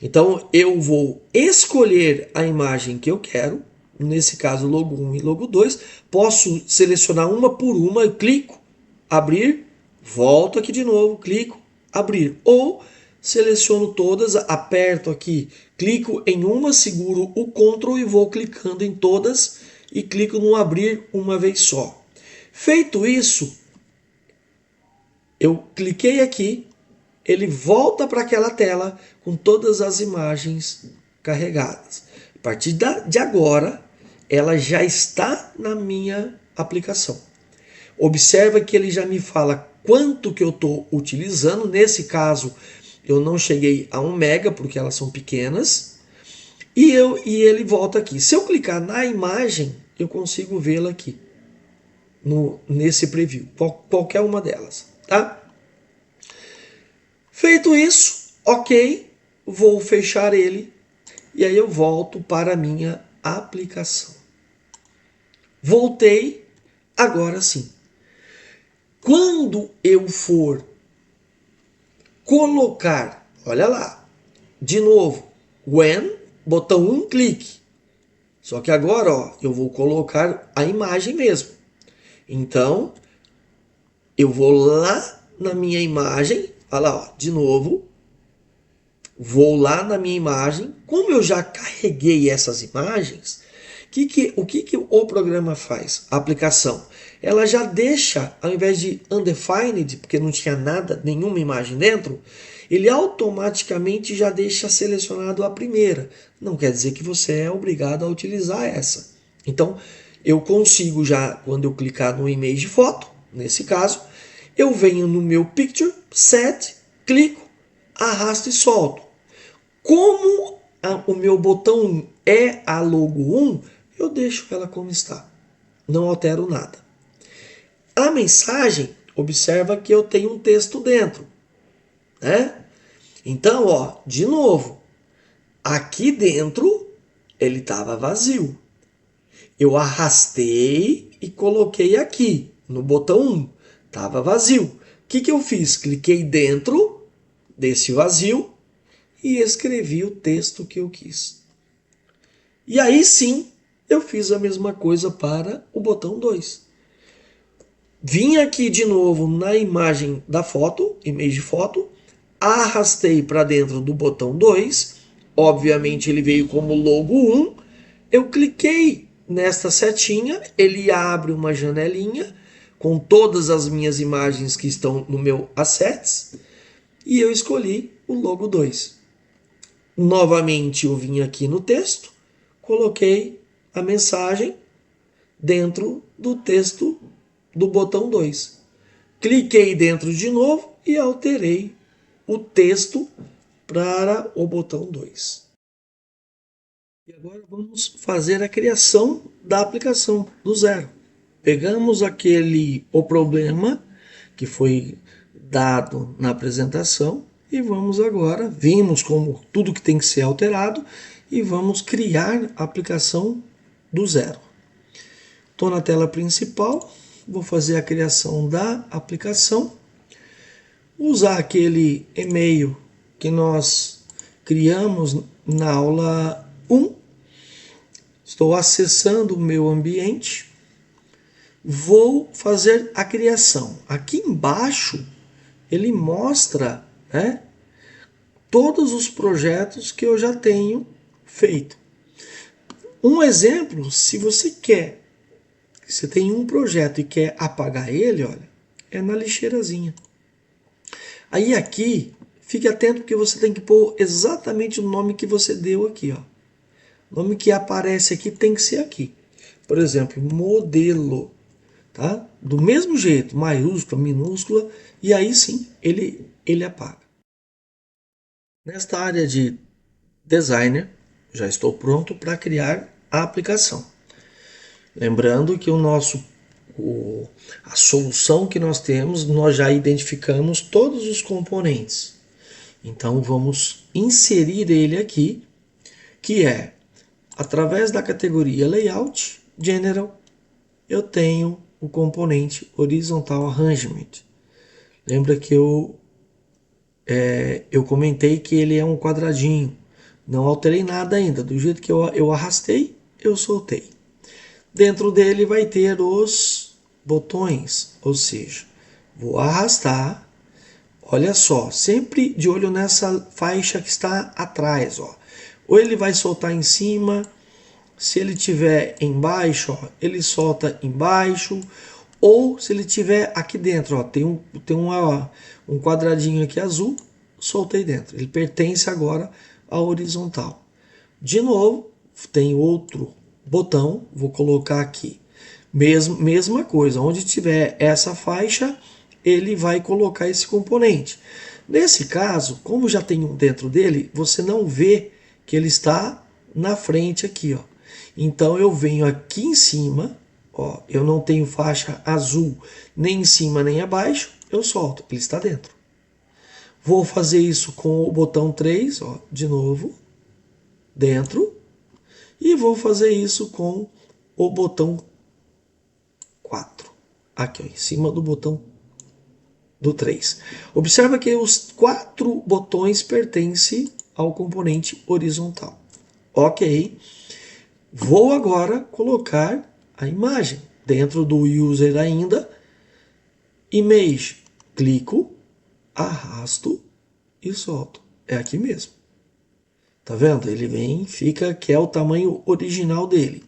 Então eu vou escolher a imagem que eu quero, nesse caso logo 1 e logo 2. Posso selecionar uma por uma, eu clico, abrir, volto aqui de novo, clico, abrir. Ou seleciono todas, aperto aqui, clico em uma, seguro o Ctrl e vou clicando em todas e clico no abrir uma vez só. Feito isso, eu cliquei aqui, ele volta para aquela tela com todas as imagens carregadas. A partir de agora, ela já está na minha aplicação. Observa que ele já me fala quanto que eu estou utilizando. Nesse caso, eu não cheguei a 1 mega, porque elas são pequenas. E ele volta aqui. Se eu clicar na imagem, eu consigo vê-la aqui, nesse preview, qualquer uma delas, tá? Feito isso, ok, vou fechar ele e aí eu volto para a minha aplicação. Voltei, agora sim. Quando eu for colocar, olha lá, de novo, when, botão 1, clique. Só que agora, ó, eu vou colocar a imagem mesmo. Então, eu vou lá na minha imagem, olha lá, ó, de novo, vou lá na minha imagem. Como eu já carreguei essas imagens, o que o programa faz? A aplicação, ela já deixa, ao invés de undefined, porque não tinha nada, nenhuma imagem dentro, ele automaticamente já deixa selecionado a primeira. Não quer dizer que você é obrigado a utilizar essa. Então, eu consigo já, quando eu clicar no image foto, nesse caso, eu venho no meu picture, set, clico, arrasto e solto. Como o meu botão é a logo 1, eu deixo ela como está. Não altero nada. A mensagem, observa que eu tenho um texto dentro, né? Então, ó, de novo, aqui dentro ele estava vazio. Eu arrastei e coloquei aqui no botão 1, estava vazio. O que eu fiz? Cliquei dentro desse vazio e escrevi o texto que eu quis. E aí sim, eu fiz a mesma coisa para o botão 2. Vim aqui de novo na imagem da foto, image foto, arrastei para dentro do botão 2, obviamente ele veio como logo 1, eu cliquei nesta setinha, ele abre uma janelinha com todas as minhas imagens que estão no meu Assets e eu escolhi o logo 2. Novamente eu vim aqui no texto, coloquei a mensagem dentro do texto do botão 2. Cliquei dentro de novo e alterei o texto para o botão 2. E agora vamos fazer a criação da aplicação do zero. Pegamos o problema que foi dado na apresentação e vimos como tudo que tem que ser alterado e vamos criar a aplicação do zero. Estou na tela principal, vou fazer a criação da aplicação, usar aquele e-mail que nós criamos na aula 1. Estou acessando o meu ambiente, vou fazer a criação. Aqui embaixo ele mostra, né, todos os projetos que eu já tenho feito. Um exemplo, se você tem um projeto e quer apagar ele, olha, é na lixeirazinha. Aí aqui, fique atento porque você tem que pôr exatamente o nome que você deu aqui, ó. O nome que aparece aqui tem que ser aqui. Por exemplo, modelo, tá? Do mesmo jeito, maiúscula, minúscula, e aí sim ele apaga. Nesta área de designer, já estou pronto para criar a aplicação. Lembrando que a solução que nós temos, nós já identificamos todos os componentes. Então vamos inserir ele aqui, que é, através da categoria Layout, General, eu tenho o componente Horizontal Arrangement. Lembra que eu comentei que ele é um quadradinho. Não alterei nada ainda. Do jeito que eu arrastei, eu soltei. Dentro dele vai ter os botões, ou seja, vou arrastar. Olha só, sempre de olho nessa faixa que está atrás, ó. Ou ele vai soltar em cima, se ele tiver embaixo, ó, ele solta embaixo, ou se ele tiver aqui dentro, ó, tem um quadradinho aqui azul, soltei dentro. Ele pertence agora ao horizontal. De novo, tem outro botão, vou colocar aqui. Mesma coisa, onde tiver essa faixa, ele vai colocar esse componente. Nesse caso, como já tem um dentro dele, você não vê que ele está na frente aqui, ó. Então eu venho aqui em cima, ó, eu não tenho faixa azul nem em cima nem abaixo, eu solto, ele está dentro. Vou fazer isso com o botão 3, ó, de novo, dentro. E vou fazer isso com o botão 4, aqui ó, em cima do botão do 3. Observa que os 4 botões pertencem ao componente horizontal. Ok. Vou agora colocar a imagem dentro do user ainda. Image. Clico, arrasto e solto. É aqui mesmo. Tá vendo? Ele vem, fica, que é o tamanho original dele.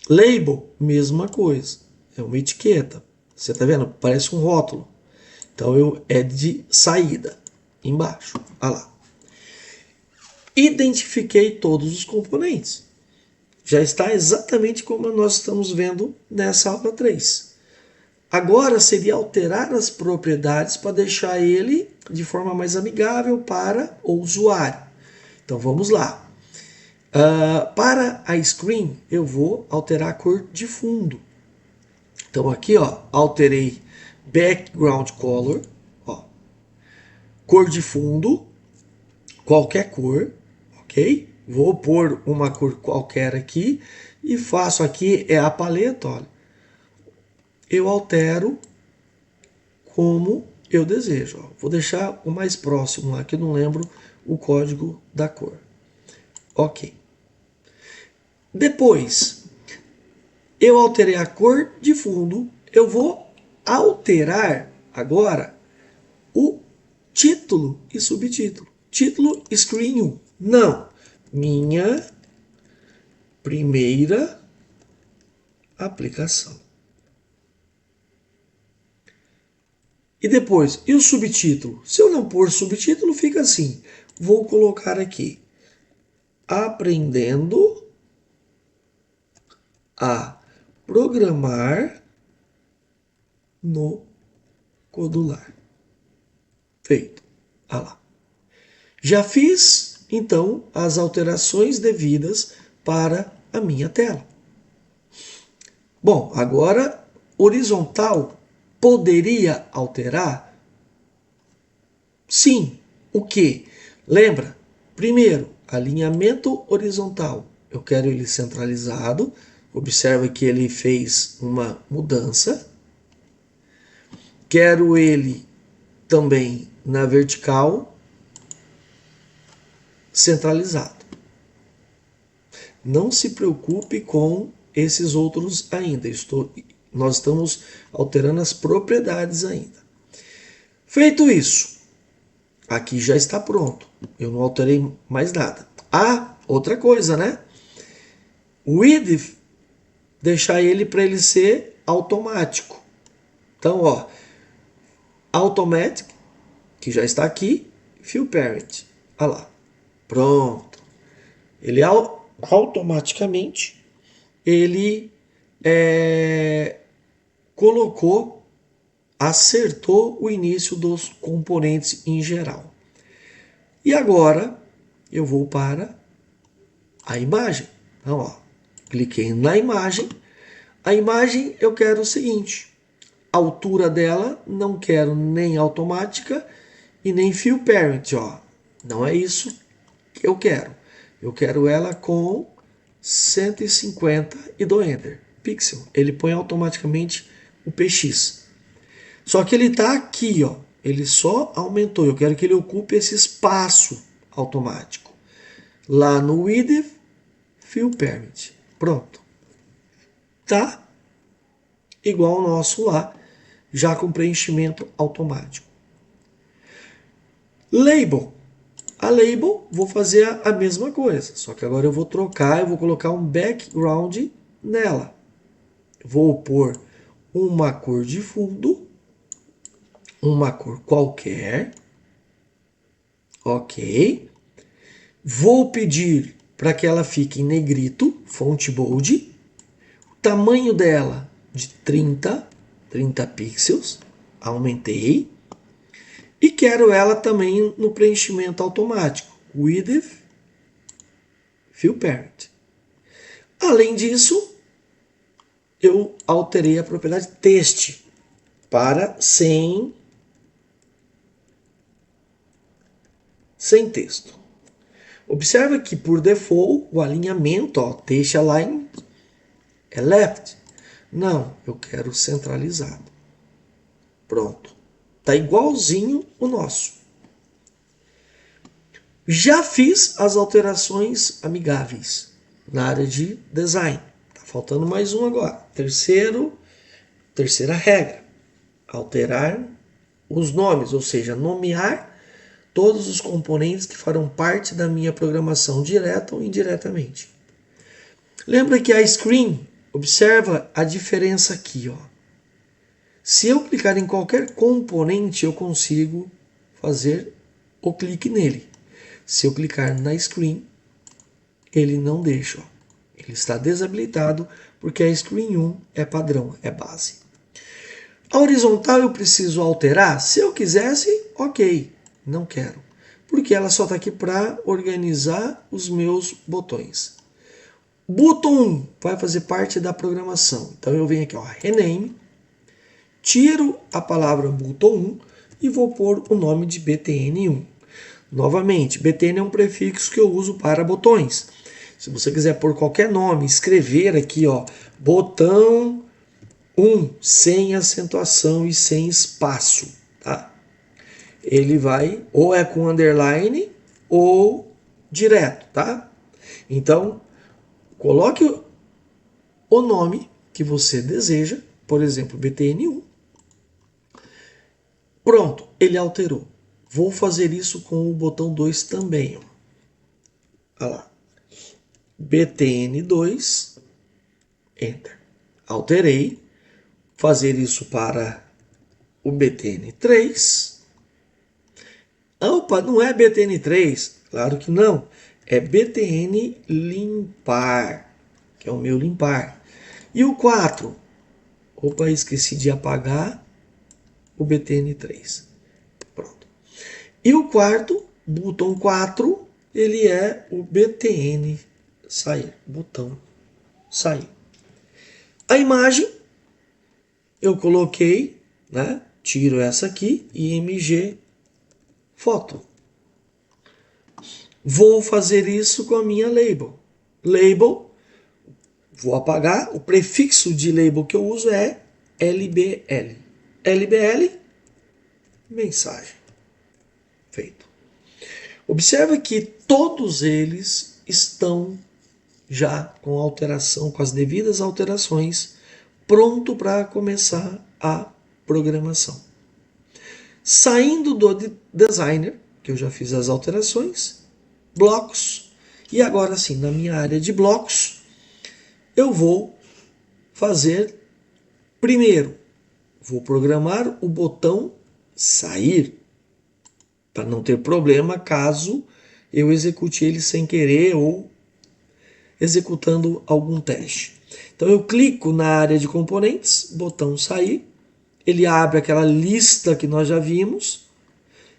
Label, mesma coisa. É uma etiqueta. Você tá vendo? Parece um rótulo. Então é de saída. Embaixo. Olha lá. Identifiquei todos os componentes. Já está exatamente como nós estamos vendo nessa aula 3. Agora seria alterar as propriedades para deixar ele de forma mais amigável para o usuário. Então vamos lá. Para a screen, eu vou alterar a cor de fundo. Então aqui, ó, alterei background color, ó, cor de fundo, qualquer cor, ok? Vou pôr uma cor qualquer aqui e faço aqui, é a paleta, olha. Eu altero como eu desejo. Ó. Vou deixar o mais próximo lá, que eu não lembro o código da cor. Ok. Depois, eu alterei a cor de fundo, eu vou alterar agora o título e subtítulo. Título Screen 1. Não. Minha primeira aplicação. E depois, e o subtítulo? Se eu não pôr subtítulo, fica assim. Vou colocar aqui. Aprendendo a programar no Codular. Feito. Ah lá. Já fiz, então, as alterações devidas para a minha tela. Bom, agora, horizontal poderia alterar? Sim. O que? Lembra? Primeiro, Alinhamento horizontal. Eu quero ele centralizado. Observa que ele fez uma mudança. Quero ele também na vertical, centralizado. Não se preocupe com esses outros ainda. Nós estamos alterando as propriedades ainda. Feito isso, aqui já está pronto. Eu não alterei mais nada. Ah, outra coisa, né? O width, deixar ele para ele ser automático. Então, ó, automatic, que já está aqui, fill parent. Olha lá. Pronto. Ele automaticamente ele colocou, acertou o início dos componentes em geral. E agora eu vou para a imagem. Então, ó, cliquei na imagem. A imagem eu quero o seguinte: a altura dela não quero nem automática e nem fill parent, ó. Não é isso que eu quero. Eu quero ela com 150 e dou Enter. Pixel. Ele põe automaticamente o PX. Só que ele está aqui, ó. Ele só aumentou. Eu quero que ele ocupe esse espaço automático. Lá no width, fill parent. Pronto. Tá igual ao nosso lá, já com preenchimento automático. Label. A label, vou fazer a mesma coisa, só que agora eu vou trocar, eu vou colocar um background nela. Vou pôr uma cor de fundo, uma cor qualquer, ok. Vou pedir para que ela fique em negrito, fonte bold, o tamanho dela de 30 pixels, aumentei. E quero ela também no preenchimento automático, width, fill parent. Além disso, eu alterei a propriedade text para sem texto. Observa que por default o alinhamento, ó, text align é left. Não, eu quero centralizado. Pronto. Tá igualzinho o nosso. Já fiz as alterações amigáveis na área de design. Tá faltando mais um agora. Terceira regra. Alterar os nomes, ou seja, nomear todos os componentes que farão parte da minha programação direta ou indiretamente. Lembra que a screen, observa a diferença aqui, ó. Se eu clicar em qualquer componente, eu consigo fazer o clique nele. Se eu clicar na screen, ele não deixa. Ó. Ele está desabilitado porque a screen 1 é padrão, é base. A horizontal eu preciso alterar? Se eu quisesse, ok. Não quero. Porque ela só está aqui para organizar os meus botões. Button 1 vai fazer parte da programação. Então eu venho aqui, ó, rename. Tiro a palavra button 1 e vou pôr o nome de BTN1. Novamente, BTN é um prefixo que eu uso para botões. Se você quiser pôr qualquer nome, escrever aqui, ó, botão 1, sem acentuação e sem espaço, tá? Ele vai, ou é com underline, ou direto, tá? Então, coloque o nome que você deseja, por exemplo, BTN1. Pronto, ele alterou. Vou fazer isso com o botão 2 também. Olha lá. BTN2, Enter. Alterei. Fazer isso para o BTN3. Opa, não é BTN3. Claro que não. É BTN limpar, que é o meu limpar. E o 4? Opa, esqueci de apagar o BTN3. Pronto. E o quarto, botão 4, ele é o BTN sair. Botão sair. A imagem, eu coloquei, né? Tiro essa aqui, IMG foto. Vou fazer isso com a minha label. Label, vou apagar. O prefixo de label que eu uso é LBL. LBL, mensagem. Feito. Observe que todos eles estão já com alteração, com as devidas alterações, pronto para começar a programação. Saindo do designer, que eu já fiz as alterações, blocos, e agora sim, na minha área de blocos, eu vou fazer primeiro, vou programar o botão sair, para não ter problema caso eu execute ele sem querer ou executando algum teste. Então eu clico na área de componentes, botão sair, ele abre aquela lista que nós já vimos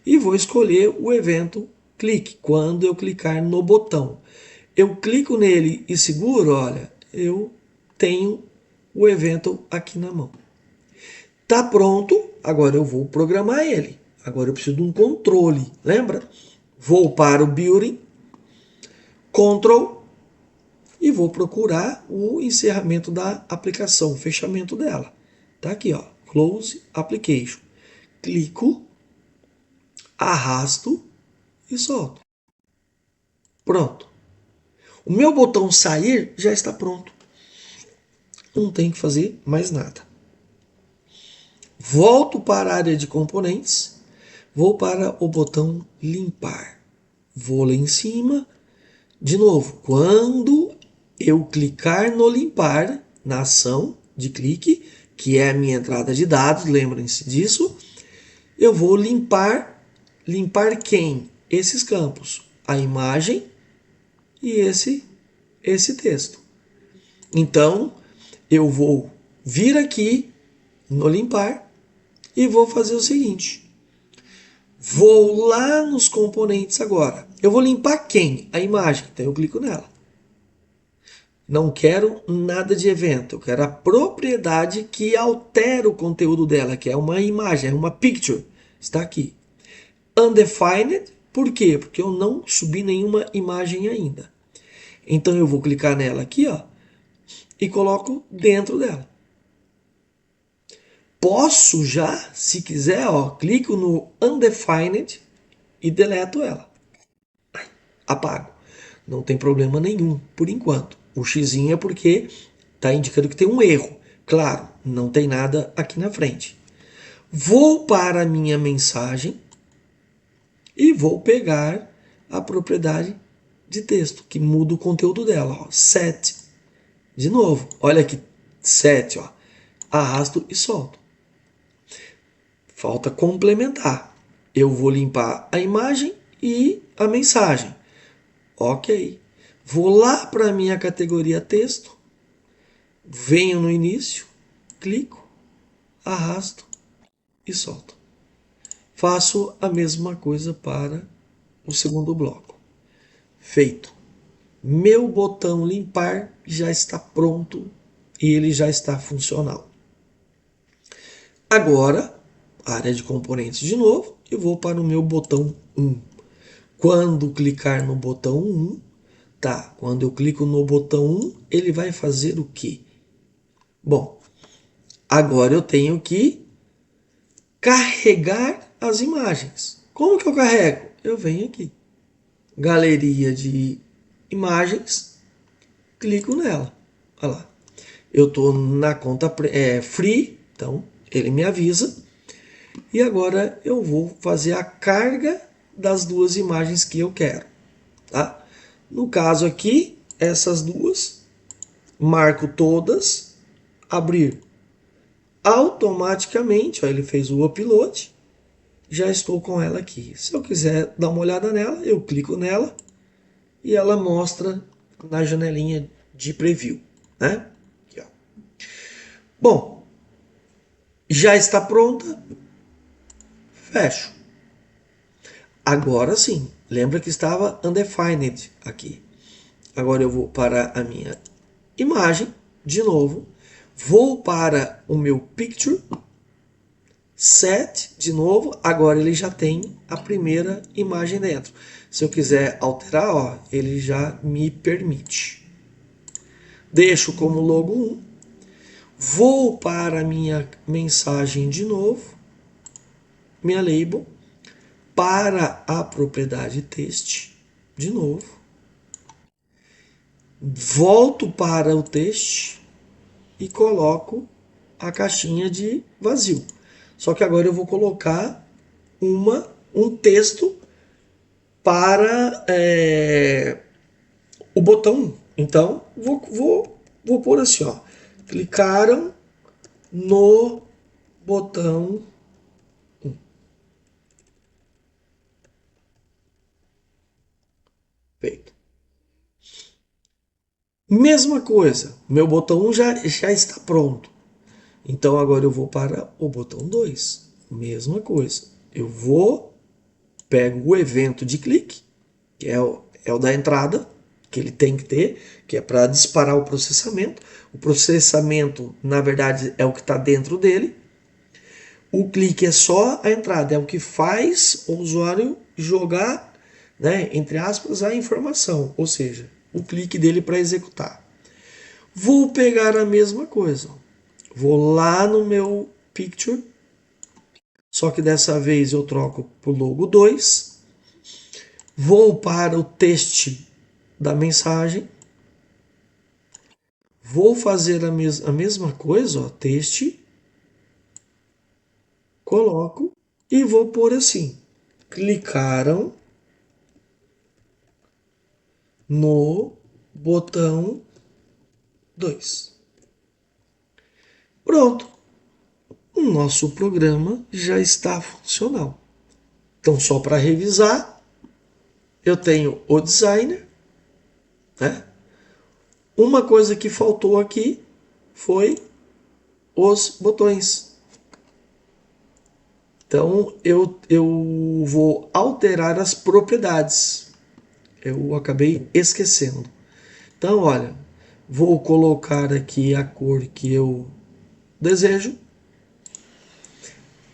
e vou escolher o evento clique. Quando eu clicar no botão, eu clico nele e seguro, olha, eu tenho o evento aqui na mão. Tá pronto, agora eu vou programar ele. Agora eu preciso de um controle, lembra? Vou para o Building, Control, e vou procurar o encerramento da aplicação, o fechamento dela. Tá aqui, ó, Close Application. Clico, arrasto e solto. Pronto. O meu botão sair já está pronto. Não tem que fazer mais nada. Volto para a área de componentes, vou para o botão limpar. Vou lá em cima. De novo, quando eu clicar no limpar, na ação de clique, que é a minha entrada de dados, lembrem-se disso, eu vou limpar quem? Esses campos, a imagem e esse texto. Então, eu vou vir aqui no limpar e vou fazer o seguinte. Vou lá nos componentes agora. Eu vou limpar quem? A imagem. Então eu clico nela. Não quero nada de evento. Eu quero a propriedade que altera o conteúdo dela, que é uma imagem, é uma picture. Está aqui. Undefined. Por quê? Porque eu não subi nenhuma imagem ainda. Então eu vou clicar nela aqui, ó, e coloco dentro dela. Posso já, se quiser, ó, clico no Undefined e deleto ela. Apago. Não tem problema nenhum, por enquanto. O xizinho é porque está indicando que tem um erro. Claro, não tem nada aqui na frente. Vou para a minha mensagem e vou pegar a propriedade de texto, que muda o conteúdo dela. Ó, set. De novo, olha aqui, set. Ó, arrasto e solto. Falta complementar. Eu vou limpar a imagem e a mensagem. Ok. Vou lá para a minha categoria texto. Venho no início. Clico. Arrasto e solto. Faço a mesma coisa para o segundo bloco. Feito. Meu botão limpar já está pronto e ele já está funcional. Agora, área de componentes de novo, e vou para o meu botão 1. Quando clicar no botão 1, tá, quando eu clico no botão 1, ele vai fazer o quê? Bom, agora eu tenho que carregar as imagens. Como que eu carrego? Eu venho aqui, galeria de imagens, clico nela. Olha lá, eu estou na conta free, então ele me avisa. E agora eu vou fazer a carga das duas imagens que eu quero. Tá? No caso aqui, essas duas, marco todas, abrir. Automaticamente, ó, ele fez o upload, já estou com ela aqui. Se eu quiser dar uma olhada nela, eu clico nela e ela mostra na janelinha de preview. Né? Aqui, ó. Bom, já está pronta. Fecho. Agora sim, lembra que estava undefined aqui. Agora eu vou para a minha imagem, de novo. Vou para o meu picture, set, de novo. Agora ele já tem a primeira imagem dentro. Se eu quiser alterar, ó, ele já me permite. Deixo como logo 1. Vou para a minha mensagem de novo, minha label, para a propriedade text, de novo. Volto para o text e coloco a caixinha de vazio. Só que agora eu vou colocar um texto para o botão 1. Então, vou pôr assim, ó. Clicaram no botão 1. Feito. Mesma coisa, meu botão 1 já está pronto. Então agora eu vou para o botão 2. Mesma coisa. Eu pego o evento de clique, que é o da entrada, que ele tem que ter, que é para disparar o processamento. O processamento, na verdade, é o que está dentro dele. O clique é só a entrada, é o que faz o usuário jogar, né, entre aspas, a informação, ou seja, o clique dele para executar. Vou pegar a mesma coisa. Vou lá no meu picture, só que dessa vez eu troco para o logo 2. Vou para o texto da mensagem. Vou fazer a mesma coisa, ó, texto. Coloco e vou pôr assim. Clicaram no botão 2. Pronto. O nosso programa já está funcional. Então, só para revisar, eu tenho o designer, né? Uma coisa que faltou aqui foi os botões. Então, eu vou alterar as propriedades. Eu acabei esquecendo. Então, olha, vou colocar aqui a cor que eu desejo.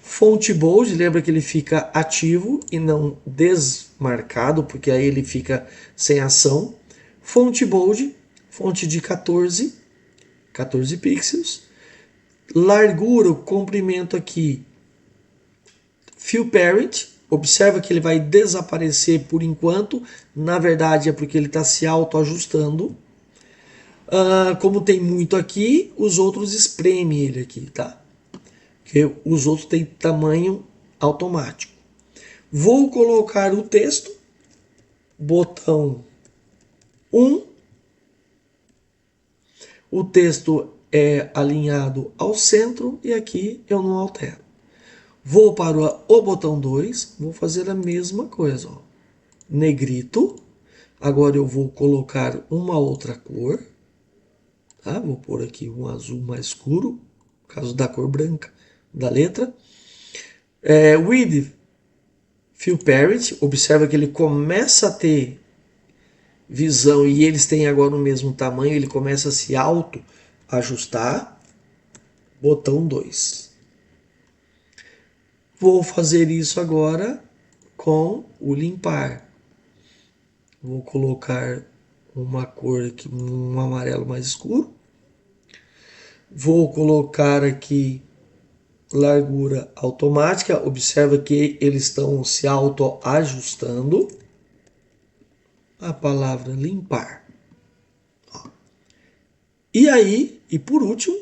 Fonte bold, lembra que ele fica ativo e não desmarcado, porque aí ele fica sem ação. Fonte bold, fonte de 14 pixels. Largura, o comprimento aqui, fill parent. Observa que ele vai desaparecer por enquanto. Na verdade é porque ele está se autoajustando. Como tem muito aqui, os outros espremem ele aqui, tá? Porque os outros têm tamanho automático. Vou colocar o texto, botão 1. O texto é alinhado ao centro e aqui eu não altero. Vou para o botão 2, vou fazer a mesma coisa, ó. Negrito. Agora eu vou colocar uma outra cor, tá? Vou pôr aqui um azul mais escuro, no caso da cor branca da letra. With Fill Parent, observa que ele começa a ter visão e eles têm agora o mesmo tamanho, ele começa a se auto-ajustar. Botão 2. Vou fazer isso agora com o limpar. Vou colocar uma cor aqui, um amarelo mais escuro. Vou colocar aqui largura automática. Observa que eles estão se auto-ajustando. A palavra limpar. E aí, e por último,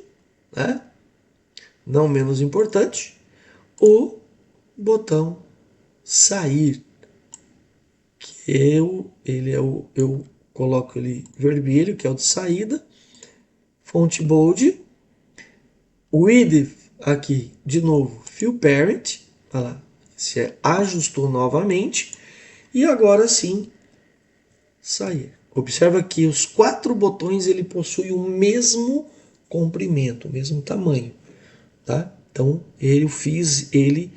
né, não menos importante, o botão sair. Que eu coloco ele vermelho, que é o de saída. Fonte bold. Width aqui, de novo, fill parent. Olha lá, se ajustou novamente. E agora sim, sair. Observa que os 4 botões ele possui o mesmo comprimento, o mesmo tamanho, tá? Então eu fiz ele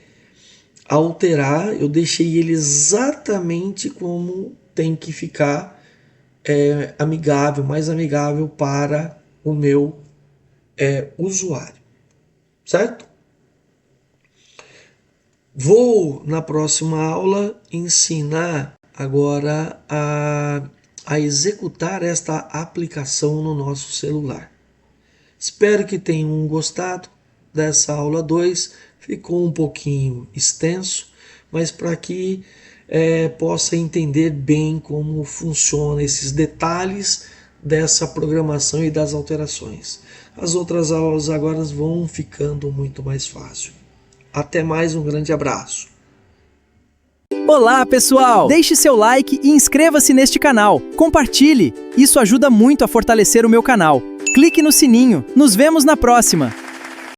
alterar, eu deixei ele exatamente como tem que ficar amigável, mais amigável para o meu usuário, certo? Vou na próxima aula ensinar agora a executar esta aplicação no nosso celular. Espero que tenham gostado dessa aula 2. Ficou um pouquinho extenso, mas para que possa entender bem como funcionam esses detalhes dessa programação e das alterações. As outras aulas agora vão ficando muito mais fácil. Até mais, um grande abraço. Olá, pessoal! Deixe seu like e inscreva-se neste canal. Compartilhe, isso ajuda muito a fortalecer o meu canal. Clique no sininho. Nos vemos na próxima!